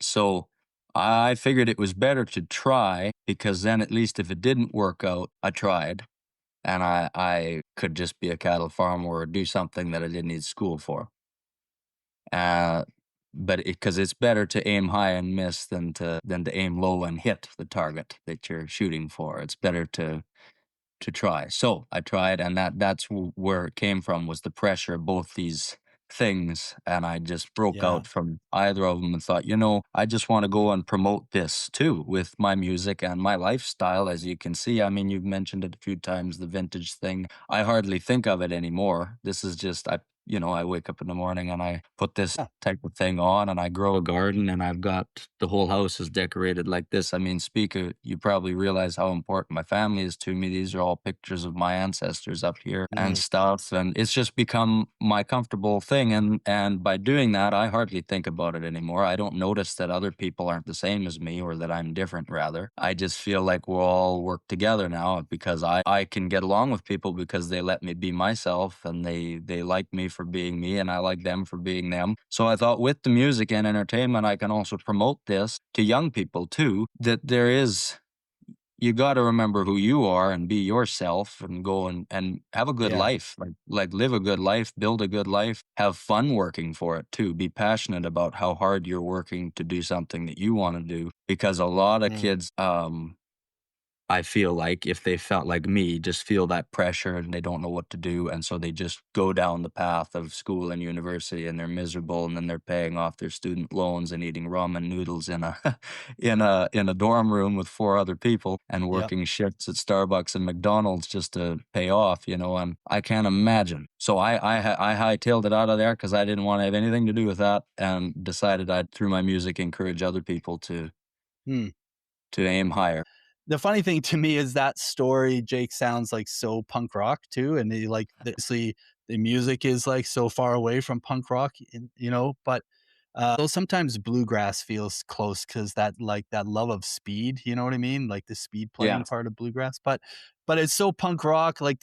so I figured it was better to try, because then at least if it didn't work out, I tried, and I could just be a cattle farmer or do something that I didn't need school for. Uh, but because it's better to aim high and miss than to aim low and hit the target that you're shooting for. It's better to try. So I tried, and that's where it came from, was the pressure of both these things. And I just broke Yeah. out from either of them and thought, I just want to go and promote this too with my music and my lifestyle. As you can see, I mean, you've mentioned it a few times, the vintage thing. I hardly think of it anymore. This is just, I wake up in the morning and I put this Yeah. type of thing on, and I grow a garden, and I've got the whole house is decorated like this. I mean, you probably realize how important my family is to me. These are all pictures of my ancestors up here and Mhm. stuff, and it's just become my comfortable thing. And by doing that, I hardly think about it anymore. I don't notice that other people aren't the same as me, or that I'm different. Rather, I just feel like we'll all work together now, because I can get along with people because they let me be myself, and they like me for being me, and I like them for being them. So I thought, with the music and entertainment, I can also promote this to young people too, that you got to remember who you are and be yourself, and go and have a good Yeah. life, like live a good life, build a good life, have fun working for it too, be passionate about how hard you're working to do something that you want to do, because a lot of Mm. kids, I feel like, if they felt like me, just feel that pressure and they don't know what to do. And so they just go down the path of school and university, and they're miserable, and then they're paying off their student loans and eating ramen noodles in a in a dorm room with four other people, and Yep. working shifts at Starbucks and McDonald's just to pay off, and I can't imagine. So I hightailed it out of there, because I didn't want to have anything to do with that, and decided I'd, through my music, encourage other people Hmm. to aim higher. The funny thing to me is that story, Jake, sounds like so punk rock too, and obviously the music is like so far away from punk rock, but though sometimes bluegrass feels close because that love of speed, you know what I mean? Like the speed Yeah. playing part of bluegrass, but it's so punk rock. Like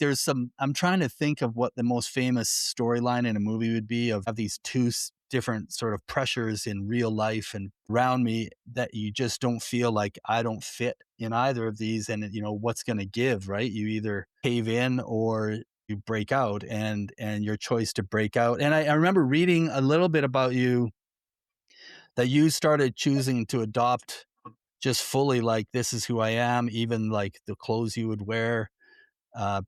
I'm trying to think of what the most famous storyline in a movie would be of these two different sort of pressures in real life and around me that you just don't feel like I don't fit in either of these. And what's going to give, right? You either cave in or you break out, and your choice to break out. And I remember reading a little bit about you, that you started choosing to adopt just fully, like, this is who I am, even like the clothes you would wear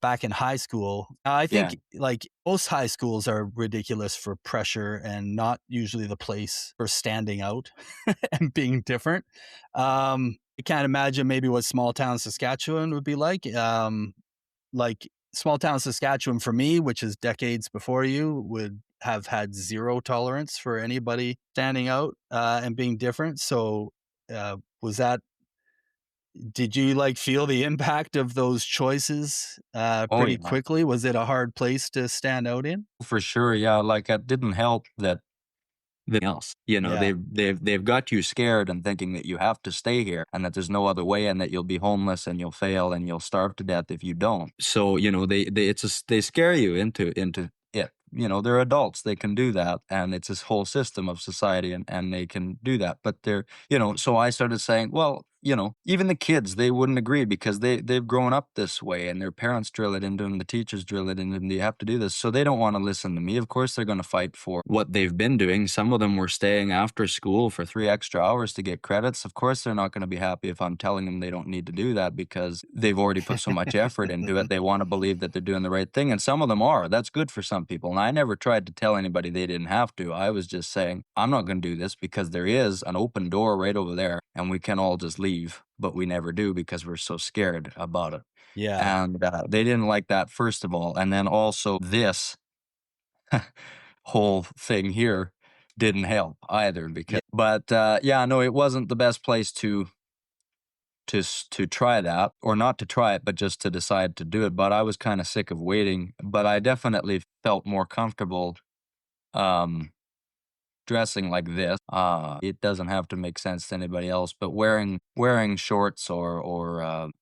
back in high school. I Yeah. think like most high schools are ridiculous for pressure and not usually the place for standing out and being different. I can't imagine maybe what small town Saskatchewan would be like. Like small town Saskatchewan for me, which is decades before you, would have had zero tolerance for anybody standing out and being different. So was that Did you, like, feel the impact of those choices, Oh pretty yeah, quickly? Was it a hard place to stand out in? for sure. Yeah, like it didn't help that else. You know, Yeah. they've got you scared and thinking that you have to stay here and that there's no other way and that you'll be homeless and you'll fail and you'll starve to death if you don't. So, you know, they scare you into it. You know, they're adults, they can do that, and it's this whole system of society, and they can do that. But they're, you know, so I started saying, well, you know, even the kids, they wouldn't agree because they've grown up this way and their parents drill it into them, the teachers drill it into them, you have to do this. So they don't want to listen to me. Of course they're going to fight for what they've been doing. Some of them were staying after school for 3 extra hours to get credits. Of course they're not going to be happy if I'm telling them they don't need to do that because they've already put so much effort into it. They want to believe that they're doing the right thing. And some of them are. That's good for some people. And I never tried to tell anybody they didn't have to. I was just saying, I'm not going to do this because there is an open door right over there and we can all just leave. But we never do because we're so scared about it. Yeah. And they didn't like that, first of all. And then also, this whole thing here didn't help either. Yeah. But yeah, no, it wasn't the best place to try that, or not to try it, but just to decide to do it. But I was kind of sick of waiting. But I definitely felt more comfortable um, dressing like this. It doesn't have to make sense to anybody else, but wearing shorts or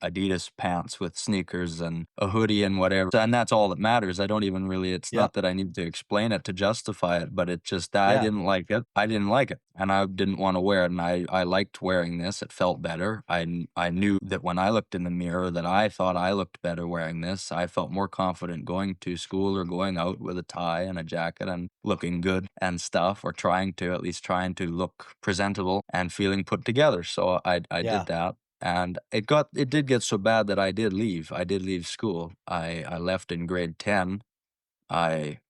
Adidas pants with sneakers and a hoodie and whatever, and that's all that matters. I don't even really. It's Yeah. not that I need to explain it to justify it, but it just I Yeah. didn't like it. I didn't like it, and I didn't want to wear it. And I liked wearing this. It felt better. I knew that when I looked in the mirror that I thought I looked better wearing this. I felt more confident going to school or going out with a tie and a jacket and looking good and stuff, or at least trying to look presentable and feeling put together. So I Yeah. did that. And it did get so bad that I did leave. I did leave school. I left in grade 10. I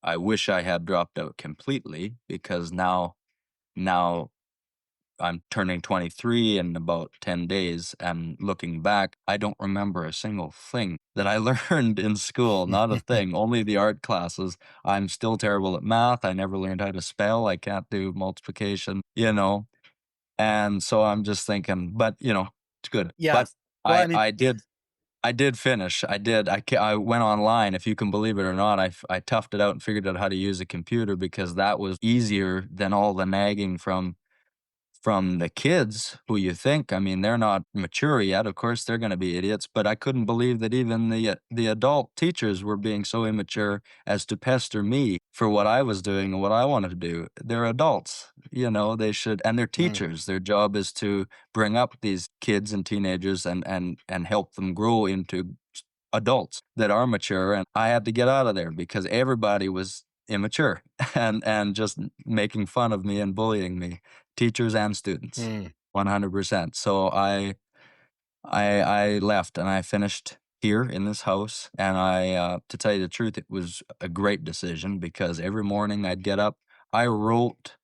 I wish I had dropped out completely because now I'm turning 23 in about 10 days, and looking back, I don't remember a single thing that I learned in school, not a thing, only the art classes. I'm still terrible at math. I never learned how to spell. I can't do multiplication, you know. And so I'm just thinking, but you know, it's good. Yeah. But Well, I I mean, I did I did finish. I did. I went online, if you can believe it or not. I toughed it out and figured out how to use a computer because that was easier than all the nagging from the kids who you think, I mean, they're not mature yet. Of course, they're going to be idiots, but I couldn't believe that even the adult teachers were being so immature as to pester me for what I was doing and what I wanted to do. They're adults, you know, they should, and they're mm, teachers. Their job is to bring up these kids and teenagers and help them grow into adults that are mature. And I had to get out of there because everybody was immature and just making fun of me and bullying me, teachers and students, mm, 100%. So I left and I finished here in this house. And to tell you the truth, it was a great decision because every morning I'd get up. I wrote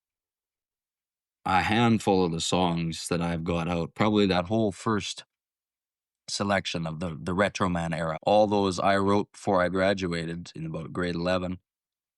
a handful of the songs that I've got out, probably that whole first selection of the retro man era. All those I wrote before I graduated in about grade 11.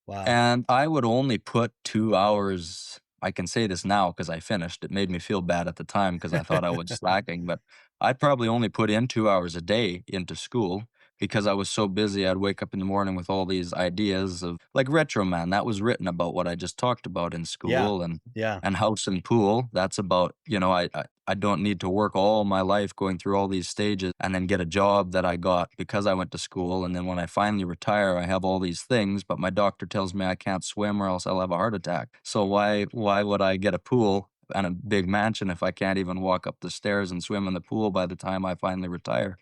wow. And I would only put 2 hours. I can say this now because I finished. It made me feel bad at the time because I thought I was slacking, but I'd probably only put in 2 hours a day into school because I was so busy. I'd wake up in the morning with all these ideas of like Retro Man. That was written about what I just talked about in Yeah. school, Yeah. and House and Pool. That's about, you know, I don't need to work all my life going through all these stages and then get a job that I got because I went to school. And then when I finally retire, I have all these things, but my doctor tells me I can't swim or else I'll have a heart attack. So why would I get a pool and a big mansion if I can't even walk up the stairs and swim in the pool by the time I finally retire?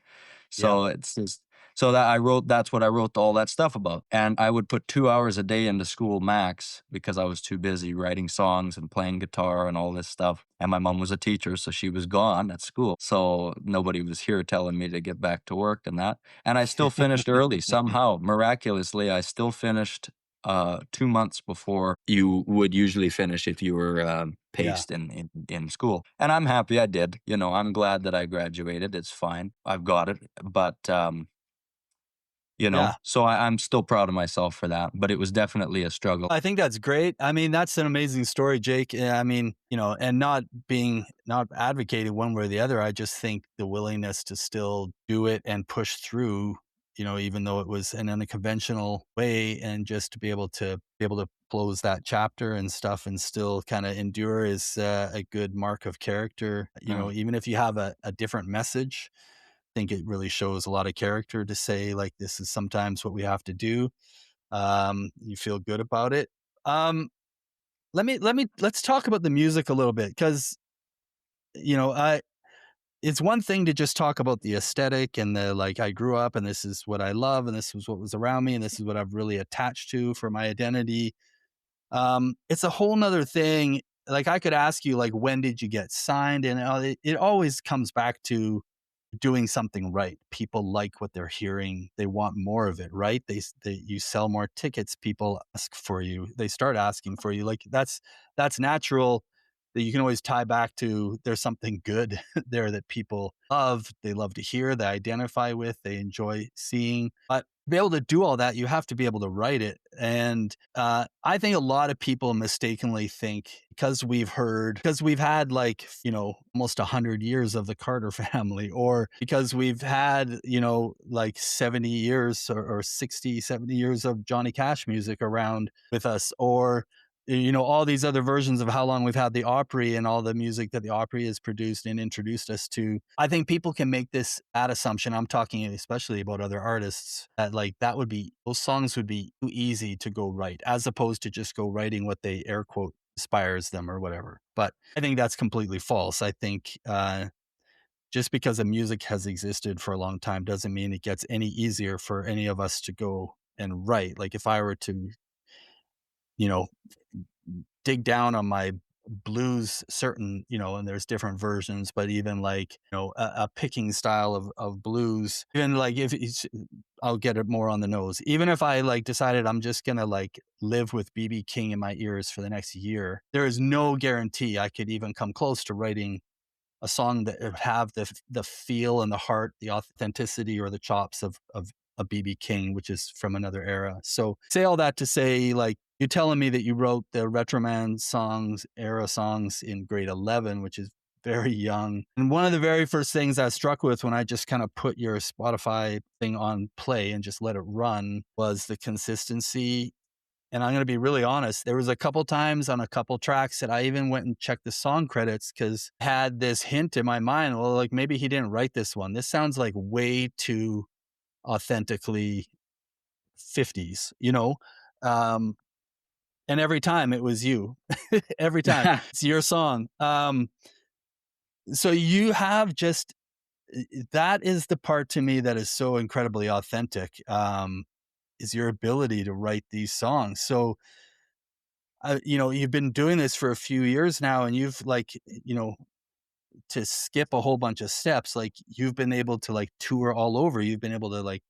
Yeah. So it's just so that I wrote that's what I wrote all that stuff about. And I would put 2 hours a day into school max because I was too busy writing songs and playing guitar and all this stuff. And my mom was a teacher, so she was gone at school. So nobody was here telling me to get back to work and that. And I still finished early somehow. Miraculously, I still finished 2 months before you would usually finish if you were Yeah. paced in school. And I'm happy I did. You know, I'm glad that I graduated. It's fine. I've got it. But you know? Yeah. So I'm still proud of myself for that, but it was definitely a struggle. I think that's great. I mean, that's an amazing story, Jake. I mean, and not advocating one way or the other. I just think the willingness to still do it and push through, even though it was an unconventional way, and just to be able to close that chapter and stuff and still kind of endure is a good mark of character. Mm. Even if you have a different message, I think it really shows a lot of character to say, like, this is sometimes what we have to do. You feel good about it. Um, let's talk about the music a little bit, because I it's one thing to just talk about the aesthetic and the, like, I grew up and this is what I love and this is what was around me and this is what I've really attached to for my identity. It's a whole nother thing. Like, I could ask you, like, when did you get signed? And it always comes back to doing something right. People like what they're hearing. They want more of it, right? You sell more tickets, people ask for you. They start asking for you. Like, that's natural. That you can always tie back to, there's something good there that people love. They love to hear, they identify with, they enjoy seeing. But to be able to do all that, you have to be able to write it. And I think a lot of people mistakenly think, because we've had, like, almost 100 years of the Carter family, or because we've had, like 70 years or 60, 70 years of Johnny Cash music around with us, or all these other versions of how long we've had the Opry and all the music that the Opry has produced and introduced us to. I think people can make this bad assumption. I'm talking especially about other artists, that, like, those songs would be too easy to go write, as opposed to just go writing what they air quote inspires them or whatever. But I think that's completely false. I think just because the music has existed for a long time doesn't mean it gets any easier for any of us to go and write. Like, if I were to, you know, dig down on my blues, certain, and there's different versions, but even, like, a picking style of blues, even, like, if it's, I'll get it more on the nose. Even if I, like, decided I'm just gonna, like, live with BB King in my ears for the next year, there is no guarantee I could even come close to writing a song that would have the feel and the heart, the authenticity or the chops of a BB King, which is from another era. So, say all that to say, like, you're telling me that you wrote the Retroman songs, era songs, in grade 11, which is very young. And one of the very first things I was struck with when I just kind of put your Spotify thing on play and just let it run was the consistency. And I'm going to be really honest. There was a couple times on a couple tracks that I even went and checked the song credits, because I had this hint in my mind, well, like, maybe he didn't write this one. This sounds like way too authentically 50s, Um, and every time it was you. Every time it's your song. So you have just, that is the part to me that is so incredibly authentic. Is your ability to write these songs. So you've been doing this for a few years now, and you've, like, to skip a whole bunch of steps, like, you've been able to, like, tour all over. You've been able to, like,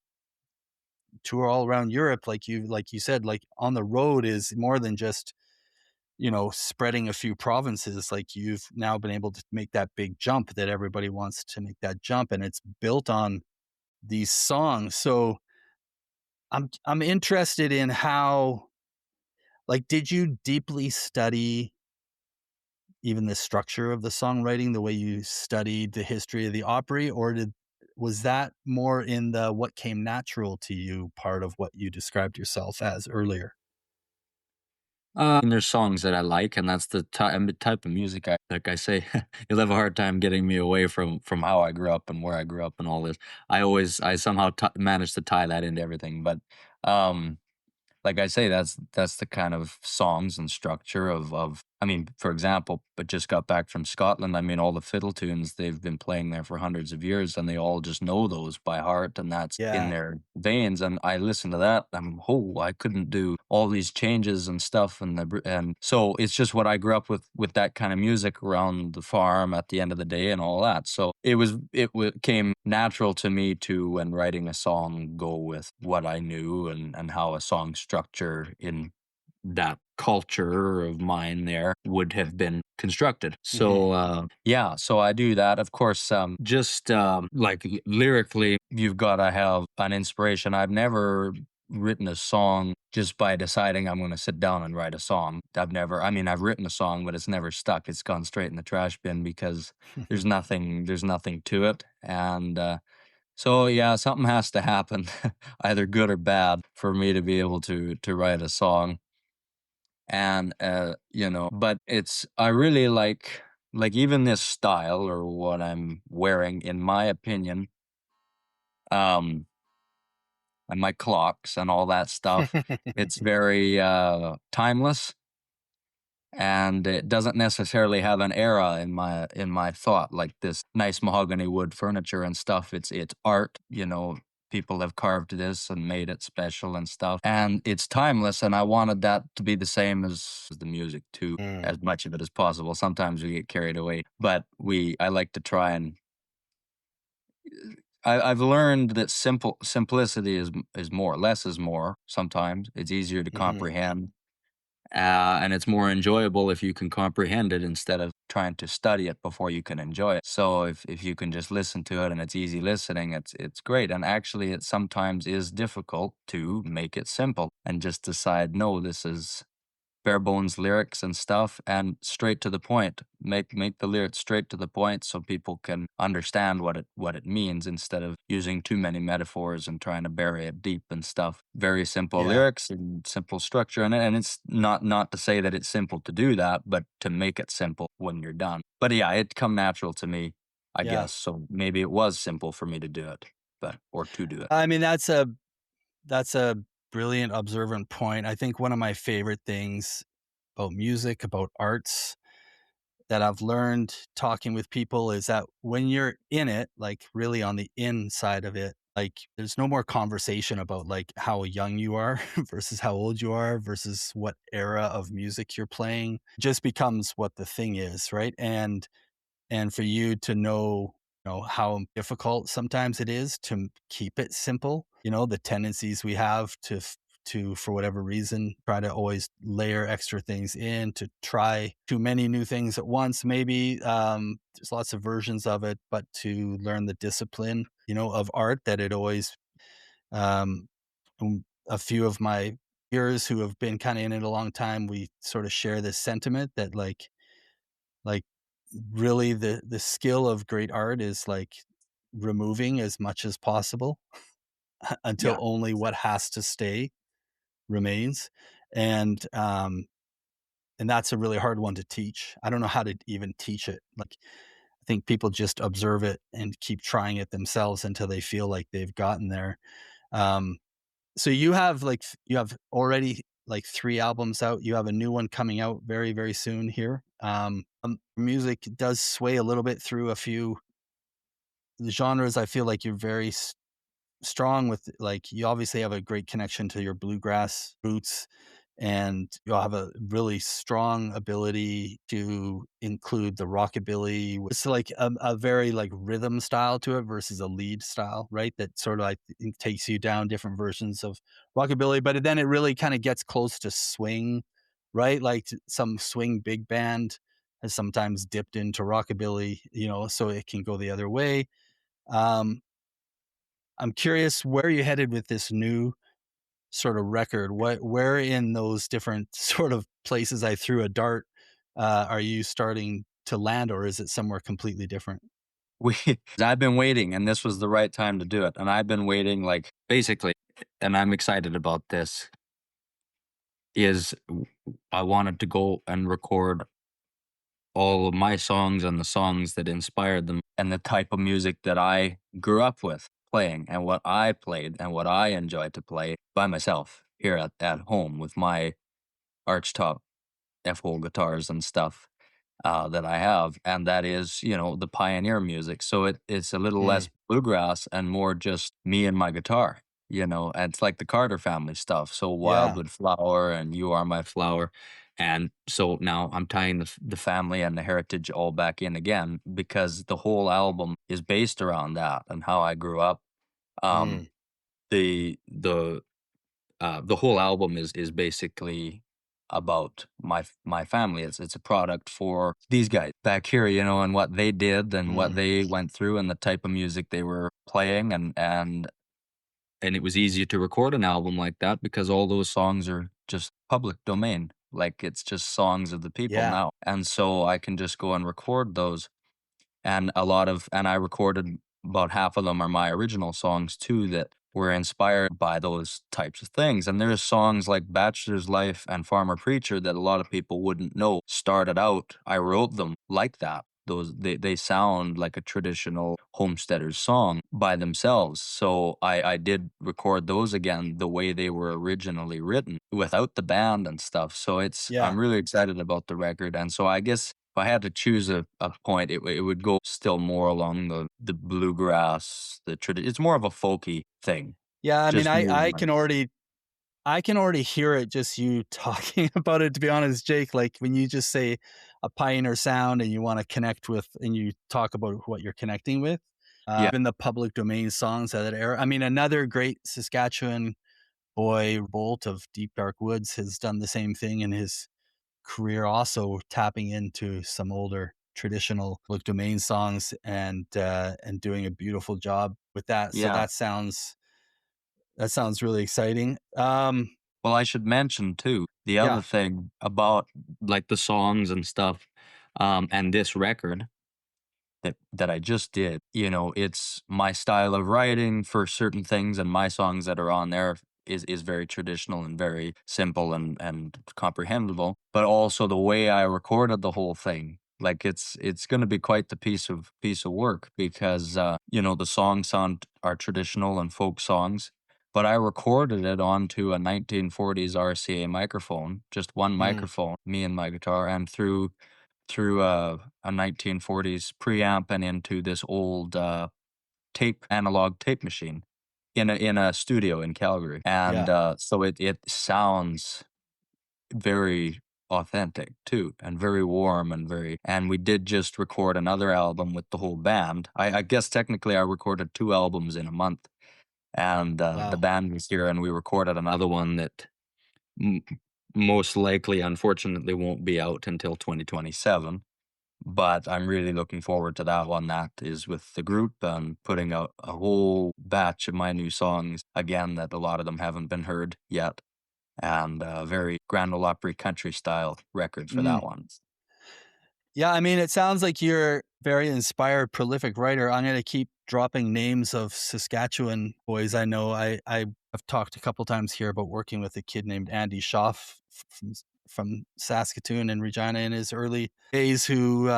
tour all around Europe. Like you said, like, on the road is more than just, spreading a few provinces. Like, you've now been able to make that big jump that everybody wants to make that jump, and it's built on these songs. So I'm interested in how, like, did you deeply study even the structure of the songwriting, the way you studied the history of the Opry, or was that more in the what came natural to you part of what you described yourself as earlier? And there's songs that I like, and that's the type of music like I say, you'll have a hard time getting me away from how I grew up and where I grew up and all this. I somehow managed to tie that into everything, but um, like I say, that's the kind of songs and structure of I mean, for example, but just got back from Scotland. I mean, all the fiddle tunes they've been playing there for hundreds of years, and they all just know those by heart, and that's in Yeah. their veins. And I listen to that, I couldn't do all these changes and stuff, and so it's just what I grew up with that kind of music around the farm at the end of the day and all that. So came natural to me to, when writing a song, go with what I knew and how a song structure in that culture of mine there would have been constructed. Mhm. So yeah, so I do that. Of course, just like lyrically, you've got to have an inspiration. I've never written a song just by deciding I'm going to sit down and write a song. I mean, I've written a song, but it's never stuck. It's gone straight in the trash bin because there's nothing to it. And so yeah, something has to happen, either good or bad, for me to be able to write a song. And but it's I really like even this style or what I'm wearing, in my opinion, um, and my clocks and all that stuff. It's very timeless, and it doesn't necessarily have an era in my thought, like this nice mahogany wood furniture and stuff. It's art, people have carved this and made it special and stuff, and it's timeless, and I wanted that to be the same as the music too, Mm. as much of it as possible. Sometimes we get carried away, but I like to try and I've learned that simplicity is more. Less is more. Sometimes it's easier to Mhm. comprehend, and it's more enjoyable if you can comprehend it instead of trying to study it before you can enjoy it. So if you can just listen to it and it's easy listening, it's great. And actually, it sometimes is difficult to make it simple and just decide, no, this is bare bones lyrics and stuff, and straight to the point. Make the lyrics straight to the point so people can understand what it means, instead of using too many metaphors and trying to bury it deep and stuff. Very simple Yeah. lyrics and simple structure, and it's not to say that it's simple to do that, but to make it simple when you're done. But yeah, it come natural to me, I Yeah. guess. So maybe it was simple for me to do it, or to do it. I mean, that's a brilliant observant point. I think one of my favorite things about music, about arts, that I've learned talking with people is that when you're in it, like really on the inside of it, like there's no more conversation about like how young you are versus how old you are versus what era of music you're playing. It just becomes what the thing is, right? And for you to know how difficult sometimes it is to keep it simple, the tendencies we have to for whatever reason try to always layer extra things in, to try too many new things at once. Maybe there's lots of versions of it, but to learn the discipline of art, that it always um, a few of my peers who have been kind of in it a long time, we sort of share this sentiment that like, really the skill of great art is, like, removing as much as possible until Yeah, only what has to stay remains, and, um, and that's a really hard one to teach. I don't know how to even teach it. Like, I think people just observe it and keep trying it themselves until they feel like they've gotten there. Um, so you have already, like, 3 albums out. You have a new one coming out very, very soon here. Music does sway a little bit through a few genres. I feel like you're very strong with, like, you obviously have a great connection to your bluegrass roots, and you'll have a really strong ability to include the rockabilly. It's like a very like rhythm style to it versus a lead style, right? That sort of, I think, takes you down different versions of rockabilly, but then it really kind of gets close to swing, right? Like some swing big band has sometimes dipped into rockabilly, so it can go the other way. Um, I'm curious where you headed with this new sort of record. Where in those different sort of places I threw a dart, are you starting to land, or is it somewhere completely different? we I've been waiting, and this was the right time to do it. And I've been waiting, like, basically, and I'm excited about this. Is I wanted to go and record all of my songs and the songs that inspired them and the type of music that I grew up with playing and what I played and what I enjoyed to play by myself here at home with my archtop F-hole guitars and stuff that I have, and that is, the pioneer music. So it's a little less Mm, bluegrass and more just me and my guitar. And it's like the Carter family stuff. So yeah. Wildwood Flower and You Are My Flower, and so now I'm tying the family and the heritage all back in again, because the whole album is based around that and how I grew up. Um, Mm, the the the whole album is basically about my family. It's a product for these guys back here, you know, and what they did and what Mm. they went through and the type of music they were playing, and it was easy to record an album like that because all those songs are just public domain. Like it's just songs of the people Yeah. now. And so I can just go and record those. And I recorded about half of them are my original songs too that were inspired by those types of things. And there's songs like Bachelor's Life and Farmer Preacher that a lot of people wouldn't know started out. I wrote them like that. They sound like a traditional homesteader's song by themselves. So I did record those again the way they were originally written without the band and stuff. So Yeah. I'm really excited about the record. And so I guess if I had to choose a point, it would go still more along the bluegrass, it's more of a folky thing. Yeah, I mean, Just me and I my can already hear it just you talking about it, to be honest, Jake. Like when you just say a pioneer sound and you want to connect with and you talk about what you're connecting with. yeah, Even the public domain songs of that era. I mean, another great Saskatchewan boy, Bolt of Deep Dark Woods, has done the same thing in his career, also tapping into some older traditional public domain songs and doing a beautiful job with that. So yeah. that sounds really exciting. Well, I should mention too, the Yeah, other thing about like the songs and stuff, and this record that I just did. You know, it's my style of writing for certain things, and my songs that are on there is very traditional and very simple and comprehensible. But also the way I recorded the whole thing, like it's going to be quite the piece of work because you know the songs are traditional and folk songs. But I recorded it onto a 1940s RCA microphone, just one mm, microphone, me and my guitar, and through a 1940s preamp and into this old analog tape machine in a studio in Calgary, and yeah, so it sounds very authentic too, and very warm and very. And we did just record another album with the whole band. I guess technically I recorded 2 albums in a month, and the wow. band was here, and we recorded another one that m- most likely, unfortunately, won't be out until 2027, but I'm really looking forward to that one. That is with the group and putting out a whole batch of my new songs again that a lot of them haven't been heard yet, and a very Grand Ole Opry country style record for Mm. that one. Yeah, I mean, it sounds like you're a very inspired, prolific writer. I'm going to keep dropping names of Saskatchewan boys I know. I've talked a couple times here about working with a kid named Andy Schaff from Saskatoon and Regina in his early days, who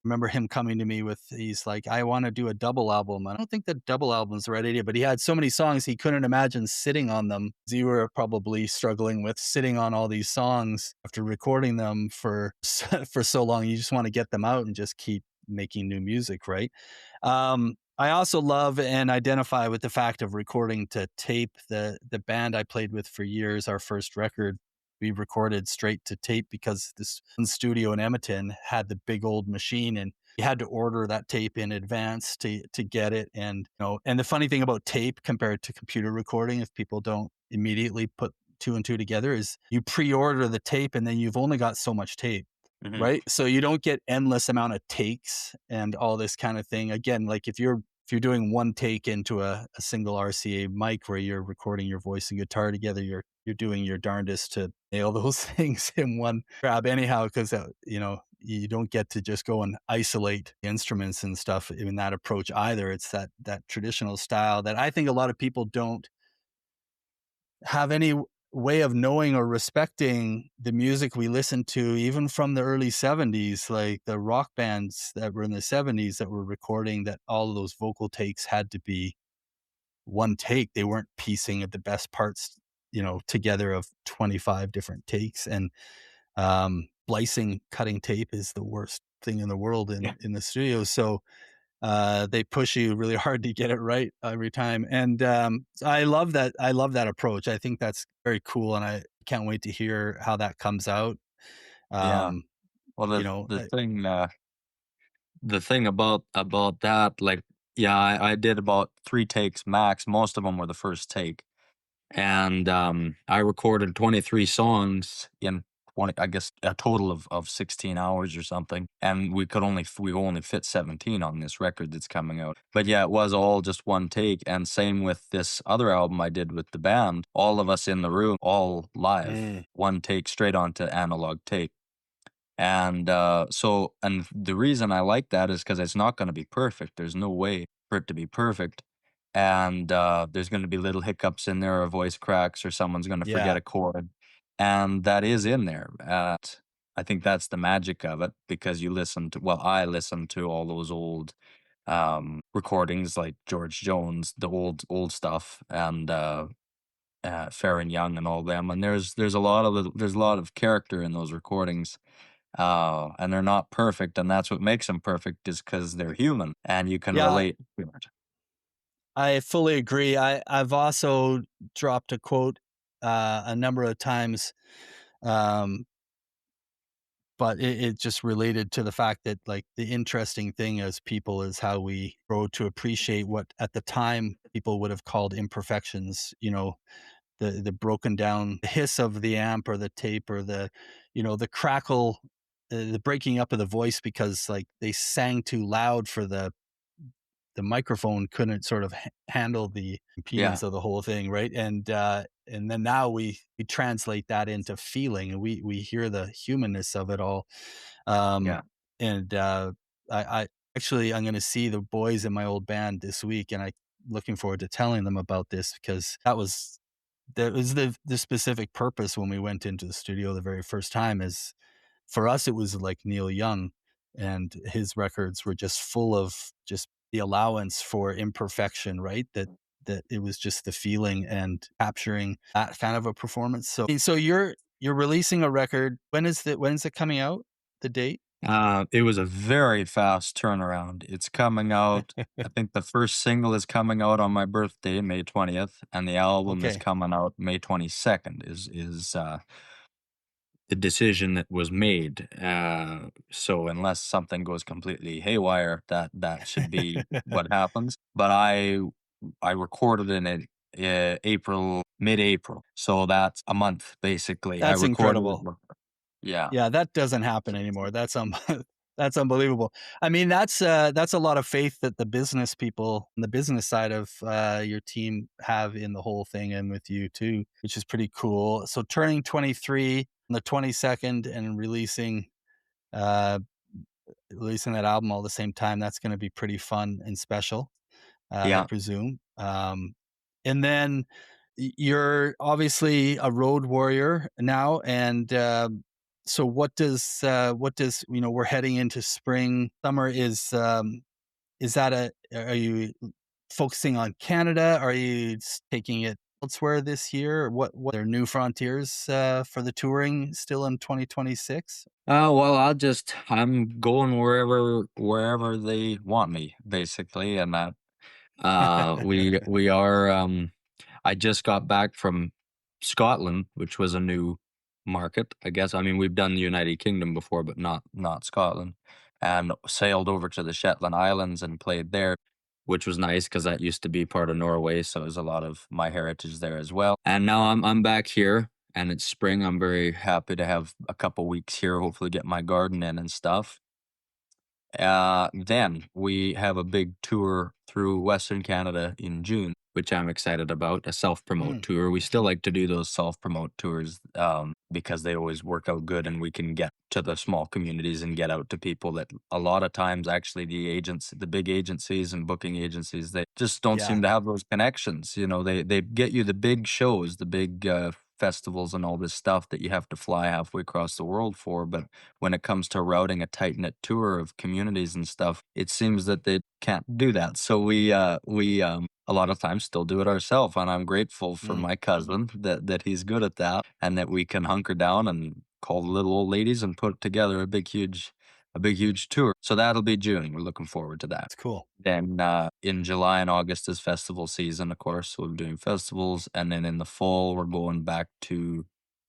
remember him coming to me with, he's like, I want to do a double album. I don't think that double album's the right idea, but he had so many songs he couldn't imagine sitting on them. You were probably struggling with sitting on all these songs after recording them for for so long. You just want to get them out and just keep making new music, right? I also love and identify with the fact of recording to tape. The band I played with for years, our first record, we recorded straight to tape because this one studio in Edmonton had the big old machine, and you had to order that tape in advance to get it. And and the funny thing about tape compared to computer recording, if people don't immediately put two and two together, is you pre-order the tape and then you've only got so much tape, Hmm. right? So you don't get endless amount of takes and all this kind of thing. Again, like if you're doing one take into a single RCA mic where you're recording your voice and guitar together, you're doing your darndest to nail those things in one grab anyhow, because you don't get to just go and isolate the instruments and stuff in that approach either. It's that traditional style that I think a lot of people don't have any way of knowing or respecting the music we listen to, even from the early 70s, like the rock bands that were in the 70s that were recording, that all of those vocal takes had to be one take. They weren't piecing the best parts, together of 25 different takes. And splicing, cutting tape is the worst thing in the world Yeah, in the studio. So they push you really hard to get it right every time. And so I love that. I love that approach. I think that's very cool, and I can't wait to hear how that comes out. yeah. Um, Well, you know, the thing about that, like, yeah, I did about 3 takes max. Most of them were the first take, and I recorded 23 songs in 20, I guess a total of 16 hours or something, and we only fit 17 on this record that's coming out. But yeah, it was all just one take, and same with this other album I did with the band. All of us in the room, all live, Mm. one take straight onto analog tape. And the reason I like that is because it's not going to be perfect. There's no way for it to be perfect. And there's going to be little hiccups in there, or voice cracks, or someone's going to forget Yeah. a chord. And that is in there. I think that's the magic of it, because I listened to all those old recordings like George Jones, the old stuff, and Fair and Young and all them. And there's a lot of character in those recordings, and they're not perfect, and that's what makes them perfect, is because they're human and you can Yeah, relate to it. I fully agree. I've also dropped a quote a number of times, um, but it just related to the fact that, like, the interesting thing as people is how we grow to appreciate what at the time people would have called imperfections. The broken down hiss of the amp or the tape or the crackle, the breaking up of the voice because like they sang too loud for the microphone couldn't sort of handle the Yeah, impedance of the whole thing, right? And then now we translate that into feeling, and we hear the humanness of it all. Um, yeah. and I actually I'm going to see the boys in my old band this week, and I looking forward to telling them about this because that was the specific purpose when we went into the studio the very first time. Is for us it was like Neil Young, and his records were just full of just the allowance for imperfection, right? That it was just the feeling and capturing that kind of a performance. So you're releasing a record. When is it coming out? The date? It was a very fast turnaround. It's coming out. I think the first single is coming out on my birthday, May 20th, and the album is Okay. coming out May 22nd. Is the decision that was made. So unless something goes completely haywire, that should be what happens. But I recorded in it mid-April, so that's a month basically. I That's recorded it. incredible. Yeah, Yeah, that doesn't happen anymore. That's unbelievable. I mean, that's a lot of faith that the business people on the business side of, your team have in the whole thing and with you too, which is pretty cool. So turning 23 on the 22nd and uh, releasing that album all at the same time, that's gonna be pretty fun and special, I yeah. presume. And then you're obviously a road warrior now, and so what does we're heading into spring, summer is that a are you focusing on Canada? Are you taking it elsewhere this year? Or what are new frontiers for the touring still in 2026? Well, I'm going wherever they want me, basically, and that we are. I just got back from Scotland, which was a new market, I guess. I mean, we've done the United Kingdom before, but not Scotland, and sailed over to the Shetland Islands and played there, which was nice because that used to be part of Norway, so there's a lot of my heritage there as well. And now I'm back here, and it's spring. I'm very happy to have a couple weeks here, hopefully get my garden in and stuff. Then we have a big tour through Western Canada in June, which I'm excited about, a self promote Mm, tour. We still like to do those self promote tours, because they always work out good, and we can get to the small communities and get out to people that a lot of times actually the big agencies and booking agencies, they just don't yeah. seem to have those connections. They get you the big shows, the big festivals and all this stuff that you have to fly halfway across the world for. But when it comes to routing a tight knit tour of communities and stuff, it seems that they can't do that. So we a lot of times still do it ourselves, and I'm grateful for Mm, my cousin that he's good at that, and that we can hunker down and call the little old ladies and put together a big huge tour. So that'll be June. We're looking forward to that. it's cool. Then in July and August is festival season, of course. So we're doing festivals, and then in the fall we're going back to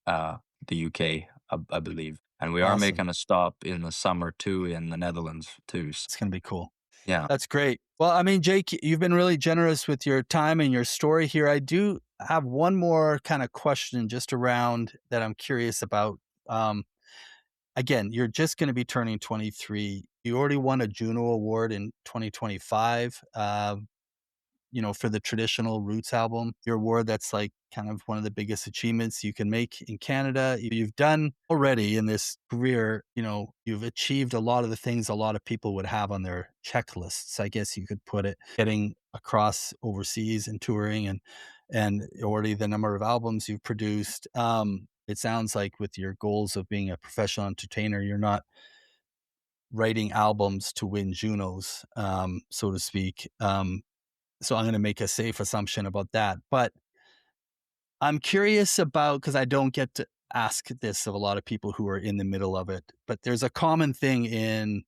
the UK, I believe, and we are Awesome. making a stop in the summer too in the Netherlands too. It's gonna be cool. Yeah. That's great. Well, I mean, Jake, you've been really generous with your time and your story here. I do have one more kind of question just around that I'm curious about. Um, Again, you're just going to be turning 23. You already won a Juno Award in 2025. For the traditional Roots album, your award that's like kind of one of the biggest achievements you can make in Canada. You've done already in this career, you've achieved a lot of the things a lot of people would have on their checklists, I guess you could put it, getting across overseas and touring and already the number of albums you've produced. It sounds like with your goals of being a professional entertainer, you're not writing albums to win Junos, so to speak. So I'm going to make a safe assumption about that. But I'm curious about, because I don't get to ask this of a lot of people who are in the middle of it, but there's a common thing in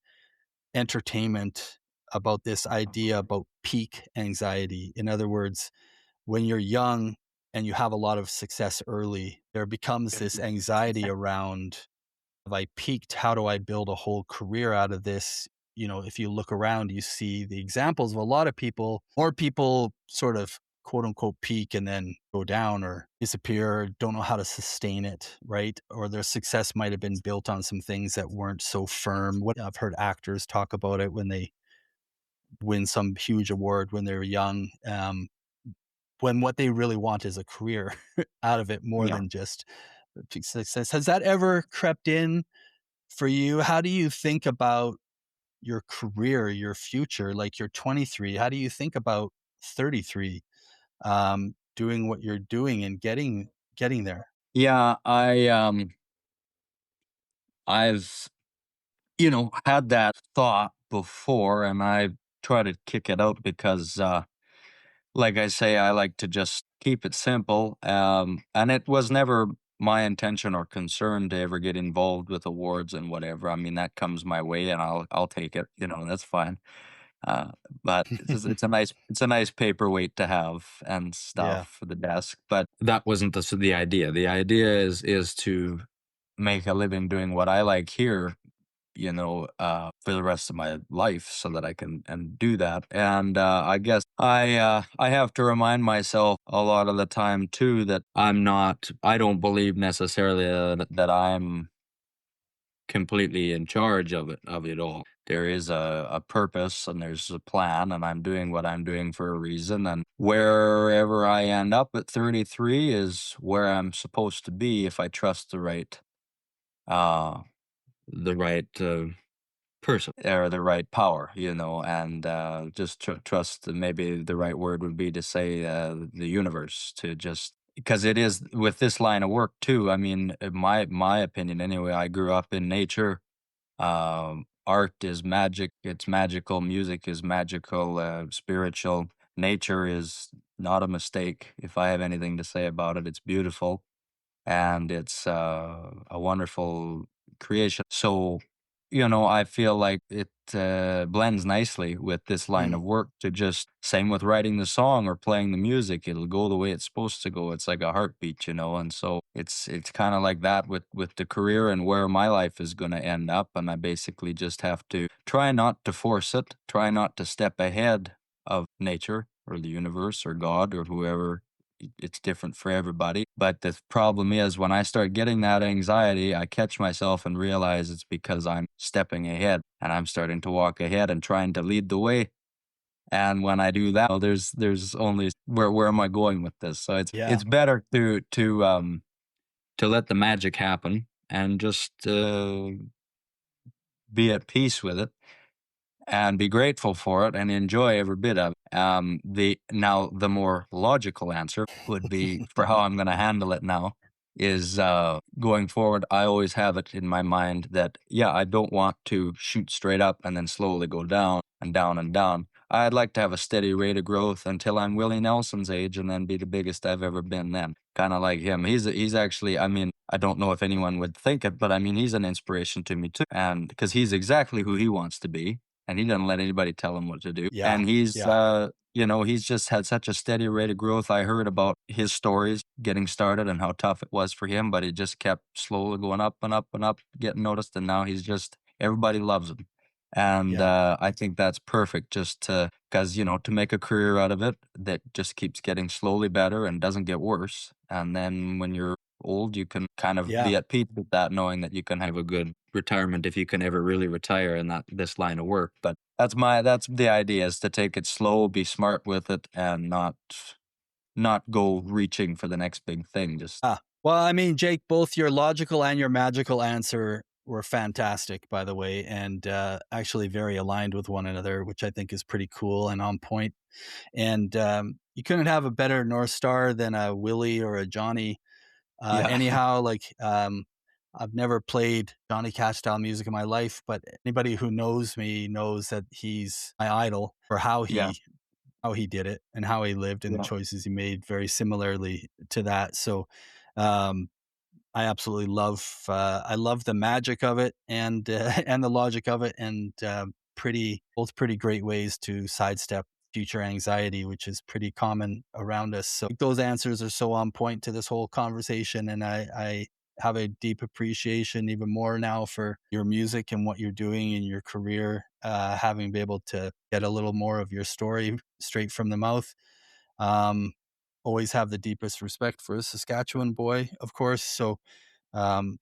entertainment about this idea about peak anxiety. In other words, when you're young and you have a lot of success early, there becomes this anxiety around, have I peaked? How do I build a whole career out of this? If you look around, you see the examples of a lot of people, more people sort of quote unquote peak and then go down or disappear, or don't know how to sustain it, right? Or their success might have been built on some things that weren't so firm. What I've heard actors talk about it when they win some huge award when they're young, when what they really want is a career out of it more Yeah. than just success. Has that ever crept in for you? How do you think about your career, your future? Like, you're 23. How do you think about 33, doing what you're doing and getting there? Yeah, I've had that thought before, and I try to kick it out because like I say, I like to just keep it simple. And it was never my intention or concern to ever get involved with awards and whatever. I mean, that comes my way, and I'll take it. That's fine. Uh, but it's a nice paperweight to have and Yeah. stuff for the desk. But that wasn't the idea. The idea is to make a living doing what I like here, for the rest of my life, so that I can and do that. And I guess I have to remind myself a lot of the time too that I don't believe necessarily that I'm completely in charge of it all. There is a purpose and there's a plan, and I'm doing what I'm doing for a reason. And wherever I end up at 33 is where I'm supposed to be if I trust uh, the right person or the right power, and just trust. Maybe the right word would be to say the universe, to just because it is with this line of work too. I mean, in my opinion anyway. I grew up in nature. Art is magic. It's magical. Music is magical. Spiritual. Nature is not a mistake. If I have anything to say about it, it's beautiful, and it's a wonderful creation. So, I feel like it blends nicely with this line Mm, of work to just same with writing the song or playing the music. It'll go the way it's supposed to go. It's like a heartbeat, and so it's kind of like that with the career and where my life is going to end up. And I basically just have to try not to force it, try not to step ahead of nature or the universe or God or whoever. It's different for everybody. But the problem is when I start getting that anxiety, I catch myself and realize it's because I'm stepping ahead and I'm starting to walk ahead and trying to lead the way. And when I do that, there's only where am I going with this? So yeah. it's better to let the magic happen and just be at peace with it and be grateful for it and enjoy every bit of it. The more logical answer would be for how I'm going to handle it now is going forward. I always have it in my mind that I don't want to shoot straight up and then slowly go down and down and down. I'd like to have a steady rate of growth until I'm Willie Nelson's age and then be the biggest I've ever been then. Kind of like him. He's actually, I mean, I don't know if anyone would think it, but I mean, he's an inspiration to me too. And because he's exactly who he wants to be, and he doesn't let anybody tell him what to do. Yeah. And he's, Yeah. he's just had such a steady rate of growth. I heard about his stories getting started and how tough it was for him, but he just kept slowly going up and up and up, getting noticed. And now he's just, everybody loves him. And Yeah. I think that's perfect just because, to make a career out of it that just keeps getting slowly better and doesn't get worse. And then when you're old, you can kind of Yeah. be at peace with that, knowing that you can have a good retirement if you can ever really retire in this line of work. But that's the idea, is to take it slow, be smart with it, and not go reaching for the next big thing. Just Well, I mean, Jake, both your logical and your magical answer were fantastic, by the way, and actually very aligned with one another, which I think is pretty cool and on point. And you couldn't have a better North Star than a Willie or a Johnny. yeah, Anyhow, I've never played Johnny Cash style music in my life, but anybody who knows me knows that he's my idol for yeah, how he did it and how he lived and the yeah. choices he made very similarly to that. So, um, I absolutely I love the magic of it and and the logic of it, and both pretty great ways to sidestep future anxiety, which is pretty common around us. So those answers are so on point to this whole conversation, and I have a deep appreciation even more now for your music and what you're doing in your career, having been able to get a little more of your story straight from the mouth. Um, Always have the deepest respect for a Saskatchewan boy, of course. So um,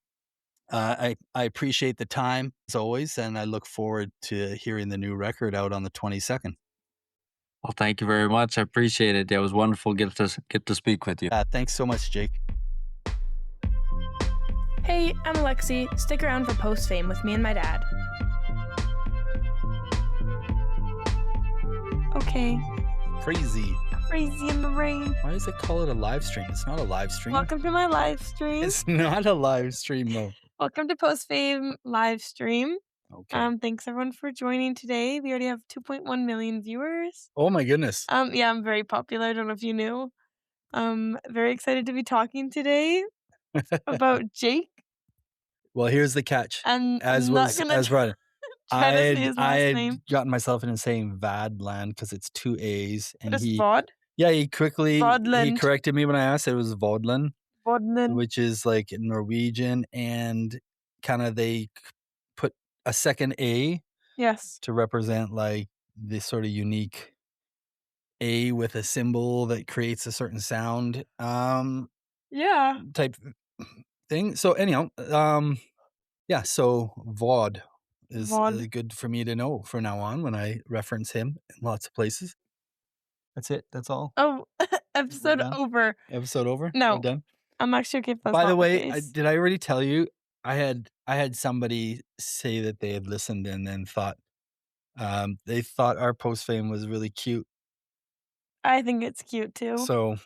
I appreciate the time as always, and I look forward to hearing the new record out on the 22nd. Well, thank you very much. I appreciate it. It was wonderful get to speak with you. Thanks so much, Jake. Hey, I'm Alexi. Stick around for post fame with me and my dad. Okay. Crazy. Crazy in the rain. Why does it call it a live stream? It's not a live stream. Welcome to my live stream. It's not a live stream, though. Welcome to post fame live stream. Okay. Thanks everyone for joining today. We already have 2.1 million viewers. Oh my goodness. Yeah, I'm very popular. I don't know if you knew. Very excited to be talking today about Jake. Well, here's the catch. And As I'm not was gonna as right. try to say his I last had name. gotten myself into saying Vaadeland because it's two A's, and Just Vod. he Vaadeland. corrected me when I asked. It was Vaadeland, Vaadeland. which is like Norwegian, and kind of they put a second A Yes. to represent like this sort of unique A with a symbol that creates a certain sound Yeah. type thing. So anyhow, yeah, so Vod is Vod. good for me to know from now on when I reference him in lots of places. That's it. That's all. Oh, We're episode done. over. Episode over. No. We're done. I'm actually okay if that's By the not way, case. did I already tell you? I had somebody say that they had listened and then thought they thought our post fame was really cute. I think it's cute too. So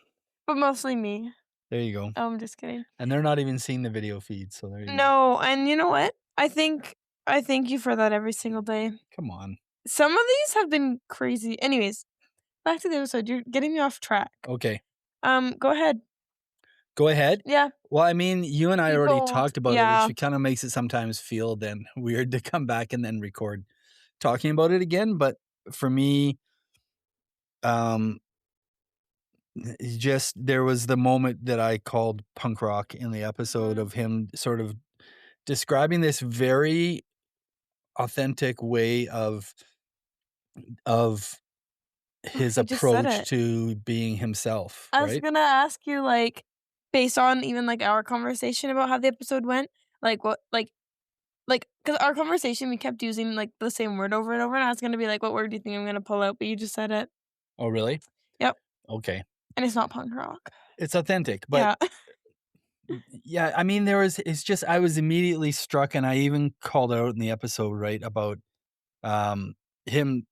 But mostly me. there you go. Oh, I'm just kidding. And they're not even seeing the video feed, so there you go. No, and you know what? I thank you for that every single day. Come on. Some of these have been crazy. Anyways, back to the episode. You're getting me off track. Okay. Go ahead. Go ahead. Yeah. Well, I mean, you and I already People- talked about yeah. it, which kind of makes it sometimes feel then weird to come back and then record talking about it again. But for me, just there was the moment that I called punk rock in the episode of him sort of describing this very authentic way of his You just said approach it. to being himself, I was right? gonna ask you, like, based on even like our conversation about how the episode went, like what, like, because our conversation we kept using like the same word over and over, and I was gonna be like, what word do you think I'm gonna pull out? But you just said it. Oh, really? Yep. Okay. And it's not punk rock. It's authentic, but yeah, I mean, it's just, I was immediately struck, and I even called out in the episode, right, about him,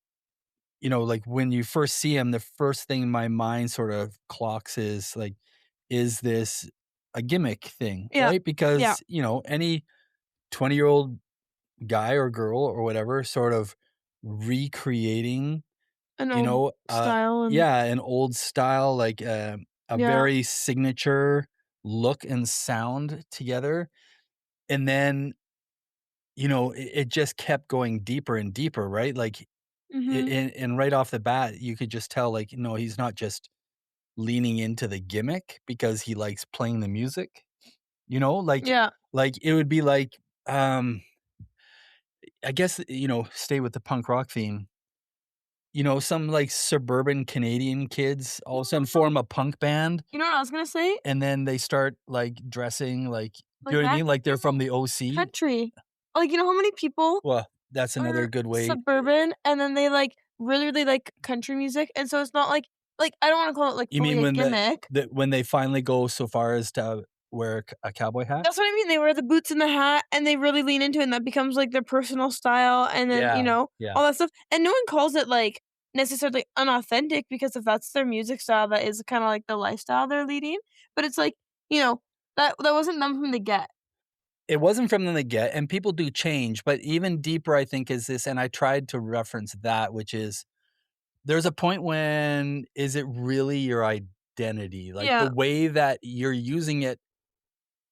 like when you first see him, the first thing my mind sort of clocks is like, is this a gimmick thing, Yeah. right? Because, Yeah. any 20-year-old guy or girl or whatever sort of recreating, An old style. And an old style, like a very signature look and sound together. And then, it just kept going deeper and deeper, right? Like, and right off the bat, you could just tell, like, no, he's not just leaning into the gimmick because he likes playing the music, like, Yeah. like it would be like, I guess, stay with the punk rock theme. Some like suburban Canadian kids all of a sudden form a punk band You know what I was gonna say? and then they start like dressing like, you Like know what I that mean? Like they're from the OC. country. Like, you know how many people Well, that's another are good way. suburban and then they, like, really, really like country music, and so it's not like, I don't wanna call it, like, You fully mean a when gimmick. when they finally go so far as to wear a cowboy hat? That's what I mean, they wear the boots and the hat, and they really lean into it, and that becomes, like, their personal style, and then, Yeah, yeah. all that stuff, and no one calls it, like, necessarily unauthentic because if that's their music style, that is kinda like the lifestyle they're leading, but it's like, you know, that wasn't them from the get. It wasn't from them to get, and people do change, but even deeper, I think, is this, and I tried to reference that, which is there's a point when is it really your identity? Like the Yeah, way that you're using it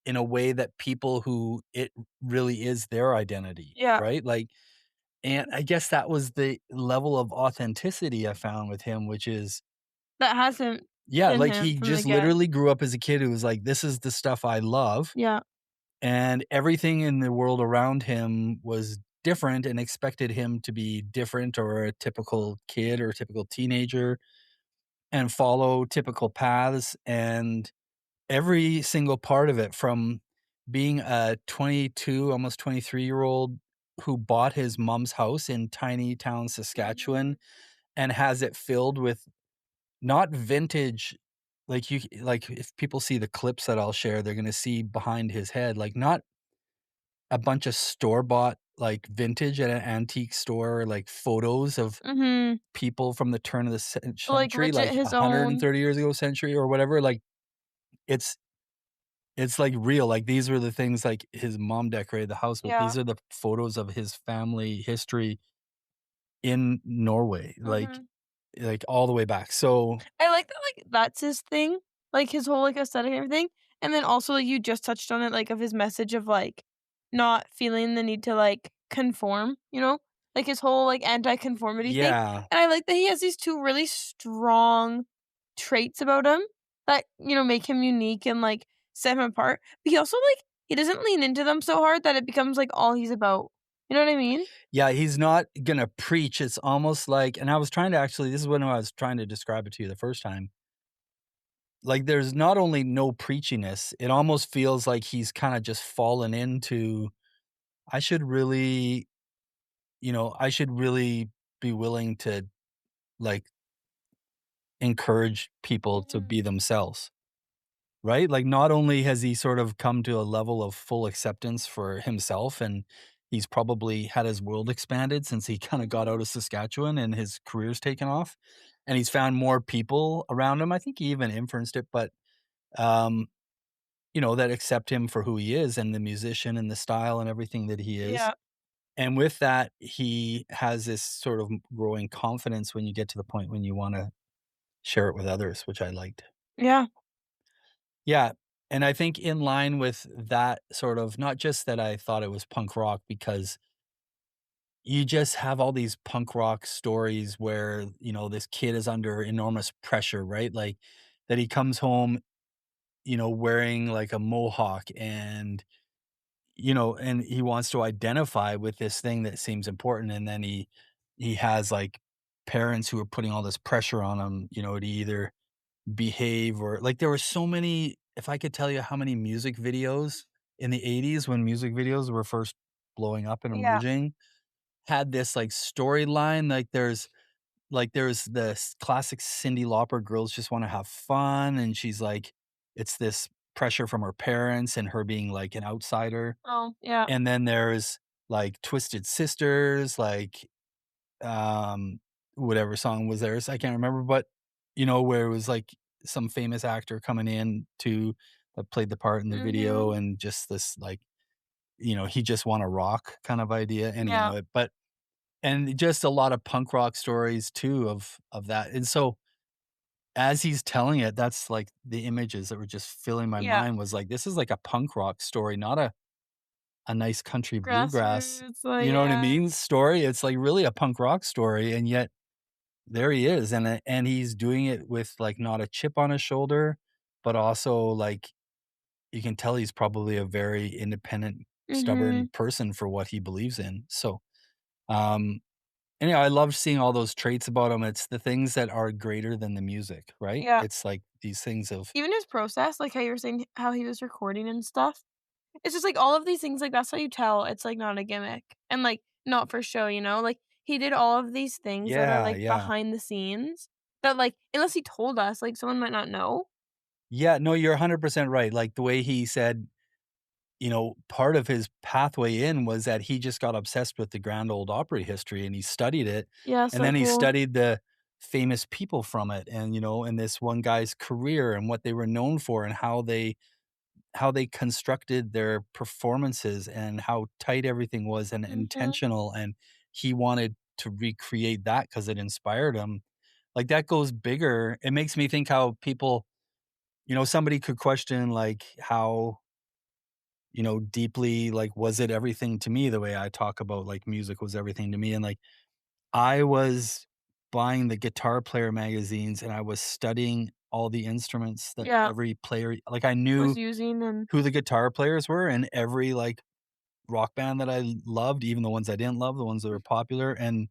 in a way that people who it really is their identity, yeah, right? Like, and I guess that was the level of authenticity I found with him, which is, that hasn't yeah, been like him he from the just get. literally grew up as a kid who was like, this is the stuff I love. Yeah, And everything in the world around him was different and expected him to be different or a typical kid or a typical teenager and follow typical paths. And every single part of it, from being a 22, almost 23-year-old who bought his mom's house in tiny town mhm, Saskatchewan and has it filled with not vintage, like if people see the clips that I'll share, they're gonna see behind his head, like not a bunch of store-bought, like, vintage at an antique store, like, photos of mhm, people from the turn of the but, like, century, legit like, his own. 130 years ago century or whatever, like, it's like, real, like, these were the things, like, his mom decorated the house with. Yeah, These are the photos of his family history in Norway, mhm. like, all the way back, so I like that, like, that's his thing, like, his whole, like, aesthetic and everything, and then also, like, you just touched on it, like, of his message of, like, not feeling the need to, like, conform, you know? Like, his whole, like, anti-conformity thing, yeah. and I like that he has these 2 really strong traits about him that, make him unique and, like, set him apart, but he also, like, he doesn't lean into them so hard that it becomes, like, all he's about. You know what I mean? Yeah, he's not gonna preach, it's almost like, and I was trying to actually, this is when I was trying to describe it to you the first time. Like, there's not only no preachiness, it almost feels like he's kinda just fallen into, I should really, I should really be willing to, like, encourage people to Mhm, be themselves, right? Like, not only has he sort of come to a level of full acceptance for himself, and he's probably had his world expanded since he kinda got out mhm, of Saskatchewan and his career's taken off, and he's found more people around him. I think he even influenced it, but, um that accept him for who he is and the musician and the style and everything that he is. yeah, And with that, he has this sort of growing confidence when you get to the point when you wanna share it with others, which I liked. yeah, Yeah, and I think in line with that sort of, not just that I thought it was punk rock, because you just have all these punk rock stories where, this kid is under enormous pressure, right? Like, that he comes home, wearing, like, a mohawk and and he wants to identify with this thing that seems important, and then he has, like, parents who are putting all this pressure on him, to either behave or, like, there were so many, if I could tell you how many music videos in the '80s when music videos were first blowing up and yeah. emerging, had this, like, storyline, like, there's this classic Cyndi Lauper, "Girls Just Wanna Have Fun," and she's like, it's this pressure from her parents and her being, like, an outsider. Oh, yeah. And then there's, like, Twisted Sisters, like, um, whatever song was theirs, I can't remember, but, where it was, like, some famous actor coming in to that played the part in the video Mhm. and just this, like, he just wanna rock kind of idea, Yeah. anyhow, but and just a lot of punk rock stories too of that, and so, as he's telling it, that's, like, the images that were just filling my Yeah. mind was like, this is like a punk rock story, not a nice country bluegrass, Grassroots, like, you know what I yeah. mean, story. It's, like, really a punk rock story, and yet there he is, and he's doing it with, like, not a chip on his shoulder, but also, like, you can tell he's probably a very independent, stubborn Mhm. person for what he believes in, so, Um, and I love seeing all those traits about him. It's the things that are greater than the music, right? Yeah. It's like these things of Even his process, like how you were saying how he was recording and stuff. It's just like all of these things, like that's how you tell it's like not a gimmick and like not for show, you know? Like he did all of these things that are yeah, like yeah. behind the scenes that like unless he told us, like someone might not know. Yeah, no, you're 100% right. Like the way he said, part of his pathway in was that he just got obsessed with the Grand Old Opry history and he studied it. Yeah, And so then he cool. studied the famous people from it and this one guy's career and what they were known for and how they constructed their performances and how tight everything was and Mhm. intentional. And he wanted to recreate that because it inspired him. Like that goes bigger. It makes me think how people, somebody could question like how deeply, like, was it everything to me the way I talk about, like, music was everything to me, and, like, I was buying the Guitar Player magazines, and I was studying all the instruments that Yeah, every player like, I was knew using and who the guitar players were in every, like, rock band that I loved, even the ones I didn't love, the ones that were popular, and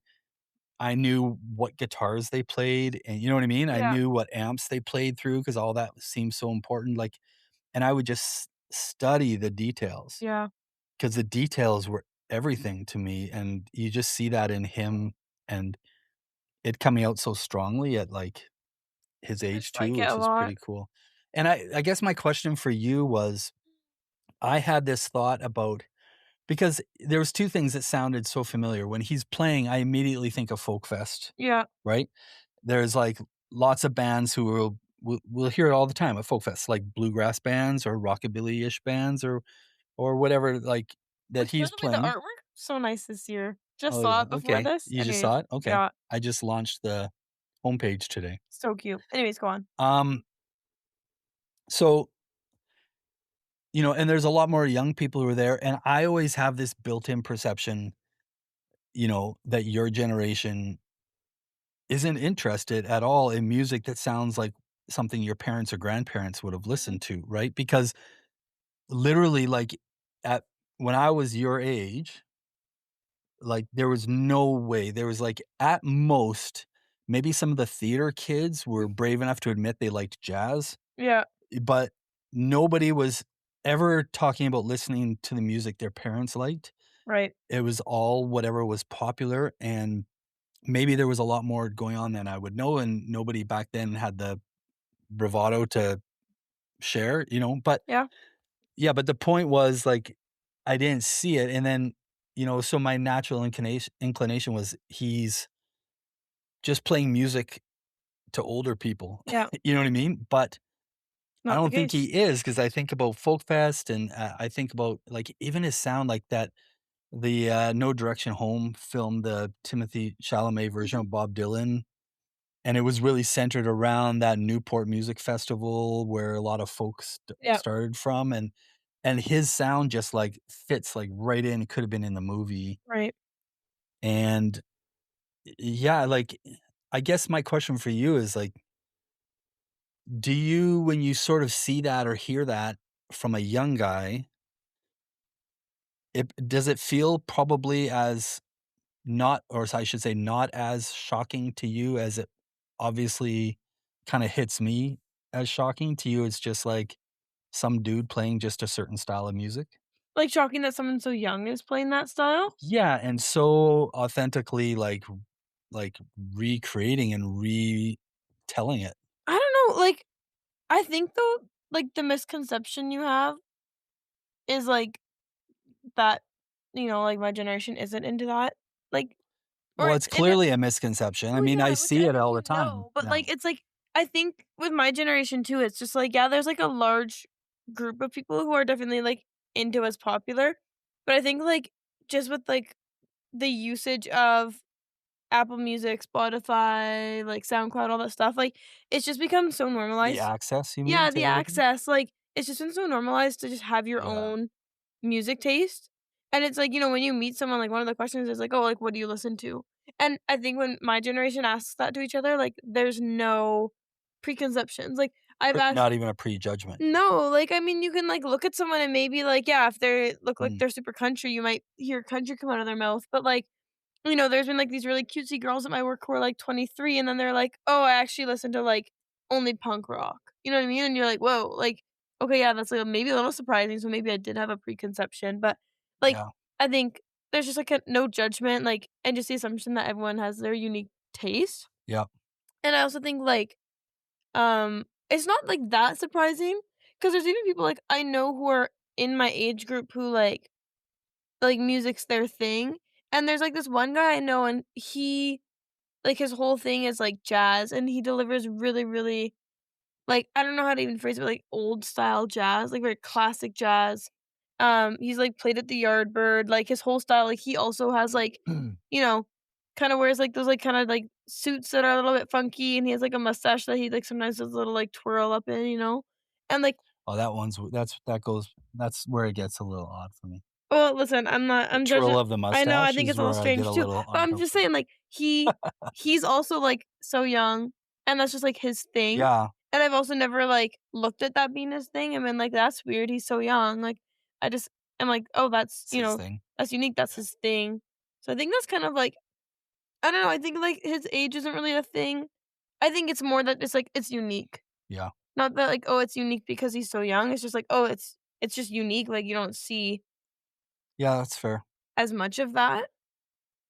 I knew what guitars they played, and you know what I mean? I yeah, knew what amps they played through because all that seemed so important, like and I would just study the details. yeah. 'Cause the details were everything to me, and you just see that in him and it coming out so strongly at, like, his I age just like too, it a which is lot. pretty cool. And I guess my question for you was, I had this thought about because there was 2 things that sounded so familiar. When he's playing, I immediately think of folk fest, Yeah, right? There's, like, lots of bands who we'll hear it all the time at folk fest, like bluegrass bands or rockabilly-ish bands or whatever, like, that which by he's the way, the playing. artwork so nice this year. Just Oh, saw yeah, it before okay. this. You just Anyways, saw it? Okay. yeah, I just launched the homepage today. so cute. Anyways, go on. Um, so, and there's a lot more young people who are there, and I always have this built-in perception, that your generation isn't interested at all in music that sounds like something your parents or grandparents would have Mhm. listened to, right? Because literally, like, at when I was your age, like, there was no way. There was, like, at most, maybe some of the theater kids were brave enough to admit they liked jazz, Yeah, but nobody was ever talking about listening to the music their parents liked. right. It was all whatever was popular, and maybe there was a lot more going on than I would know, and nobody back then had the bravado to share, but Yeah. yeah, but the point was, like, I didn't see it, and then, so my natural inclination was he's just playing music to older people, Yeah, you know what I mean? But I not the don't think case. he is because I think about Folk Fest and, I think about, like, even his sound like that No Direction Home film, the Timothy Chalamet version Mhm. of Bob Dylan, and it was really centered around that Newport Music Festival where a lot of folks Yeah, started from, and his sound just, like, fits, like, right in, it could have been in the movie, right. and, yeah, like, I guess my question for you is, like, do you when you sort of see that or hear that from a young guy, does it feel probably as not or I should say not as shocking to you as it obviously kinda hits me as shocking? To you, it's just like some dude playing just a certain style of music? Like, shocking that someone so young is playing that style? Yeah, and so authentically, like, recreating and retelling it. I don't know, like, I think though, like, the misconception you have is, like, that, like, my generation isn't into that, like or Well, it's it's in a clearly a misconception. I well, mean, I yeah, which see I it think all the time. but, Yeah. like, it's like I think with my generation too, it's just like, yeah, there's, like, a large group of people who are definitely, like, into what's popular, but I think, like, just with, like, the usage of Apple Music, Spotify, like, SoundCloud, all that stuff, like, it's just become so The normalized. access, you mean, Yeah, to the everything? access, like, it's just been so normalized to just have your Yeah. own music taste, and it's like, when you meet someone, like, one of the questions is like, "Oh, like, what do you listen to?" And I think when my generation asks that to each other, like, there's no preconceptions, like, I've asked Not even a prejudgment. no, like, I mean, you can, like, look at someone and maybe, like, yeah, if they look like Mm. they're super country, you might hear country come out of their mouth, but, like, you know, there's been, like, these really cutesy girls at my work who are, like, 23, and then they're like, "Oh, I actually listen to, like, only punk rock." You know what I mean? And you're like, "Whoa," like, okay, yeah, that's, like, maybe a little surprising, so maybe I did have a preconception, but, like, Yeah. I think there's just, like, a no judgment, like, and just the assumption that everyone has their unique taste, Yeah. and I also think, like, it's not, like, that surprising because there's even people, like, I know who are in my age group who, like, music's their thing, and there's, like, this one guy I know, and he like, his whole thing is, like, jazz, and he delivers really, really like, I don't know how to even phrase it, but, like, old style jazz, like, very classic jazz. He's, like, played at the Yardbird, like, his whole style, like, he also has, like, you know, kinda wears, like, those, like, kinda, like, suits that are a little bit funky, and he has, like, a mustache that he, like, sometimes does a little, like, twirl up in, you know? And, like Oh, that's where it gets a little odd for me. well, listen, The I'm judging twirl of the I know, I mustache think is it's a little where I get strange a too, little but I'm just uncomfortable. saying, like, he's also, like, so young, and that's just, like, his thing, Yeah, and I've also never, like, looked at that being his thing and been like, "That's weird, he's so young," like, I just am like, "Oh, that's, it's you his know, thing. that's unique, that's his thing." So I think that's kind of, like I don't know, I think, like, his age isn't really a thing. I think it's more that it's, like, it's unique. Yeah. Not that, like, oh, it's unique because he's so young, it's just like, oh, it's just unique, like, you don't see Yeah, that's fair. as much of that.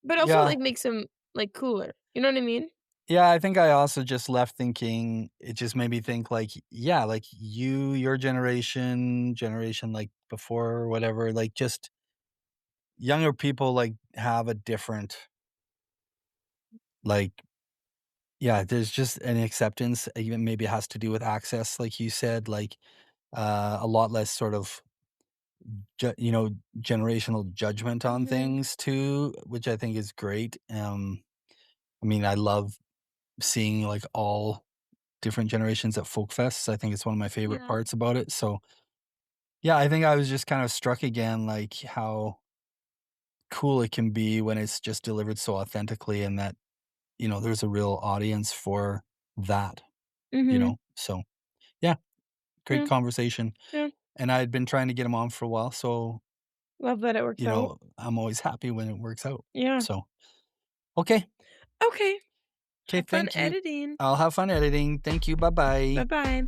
But also, Yeah. like, makes him, like, cooler. You know what I mean? Yeah, I think I also just left thinking it just made me think, like, yeah, like, your generation, like, before or whatever, like, just younger people, like, have a different, like yeah, there's just an acceptance, even maybe it has to do with access, like you said, like, a lot less sort of you know, generational judgment on Mhm. things too, which I think is great. I mean, I love seeing like all different generations at folk fests. I think it's one of my favorite Yeah. parts about it. So yeah, I think I was just kind of struck again, like how cool it can be when it's just delivered so authentically and that, you know, there's a real audience for that, you Mhm. know? So yeah, great Yeah, conversation. yeah. And I had been trying to get him on for a while. So, Love that it works you out. know, I'm always happy when it works out. Yeah. So, okay. Okay. Okay, Have fun thank you. editing. I'll have fun editing. Thank you. Bye-bye. Bye-bye.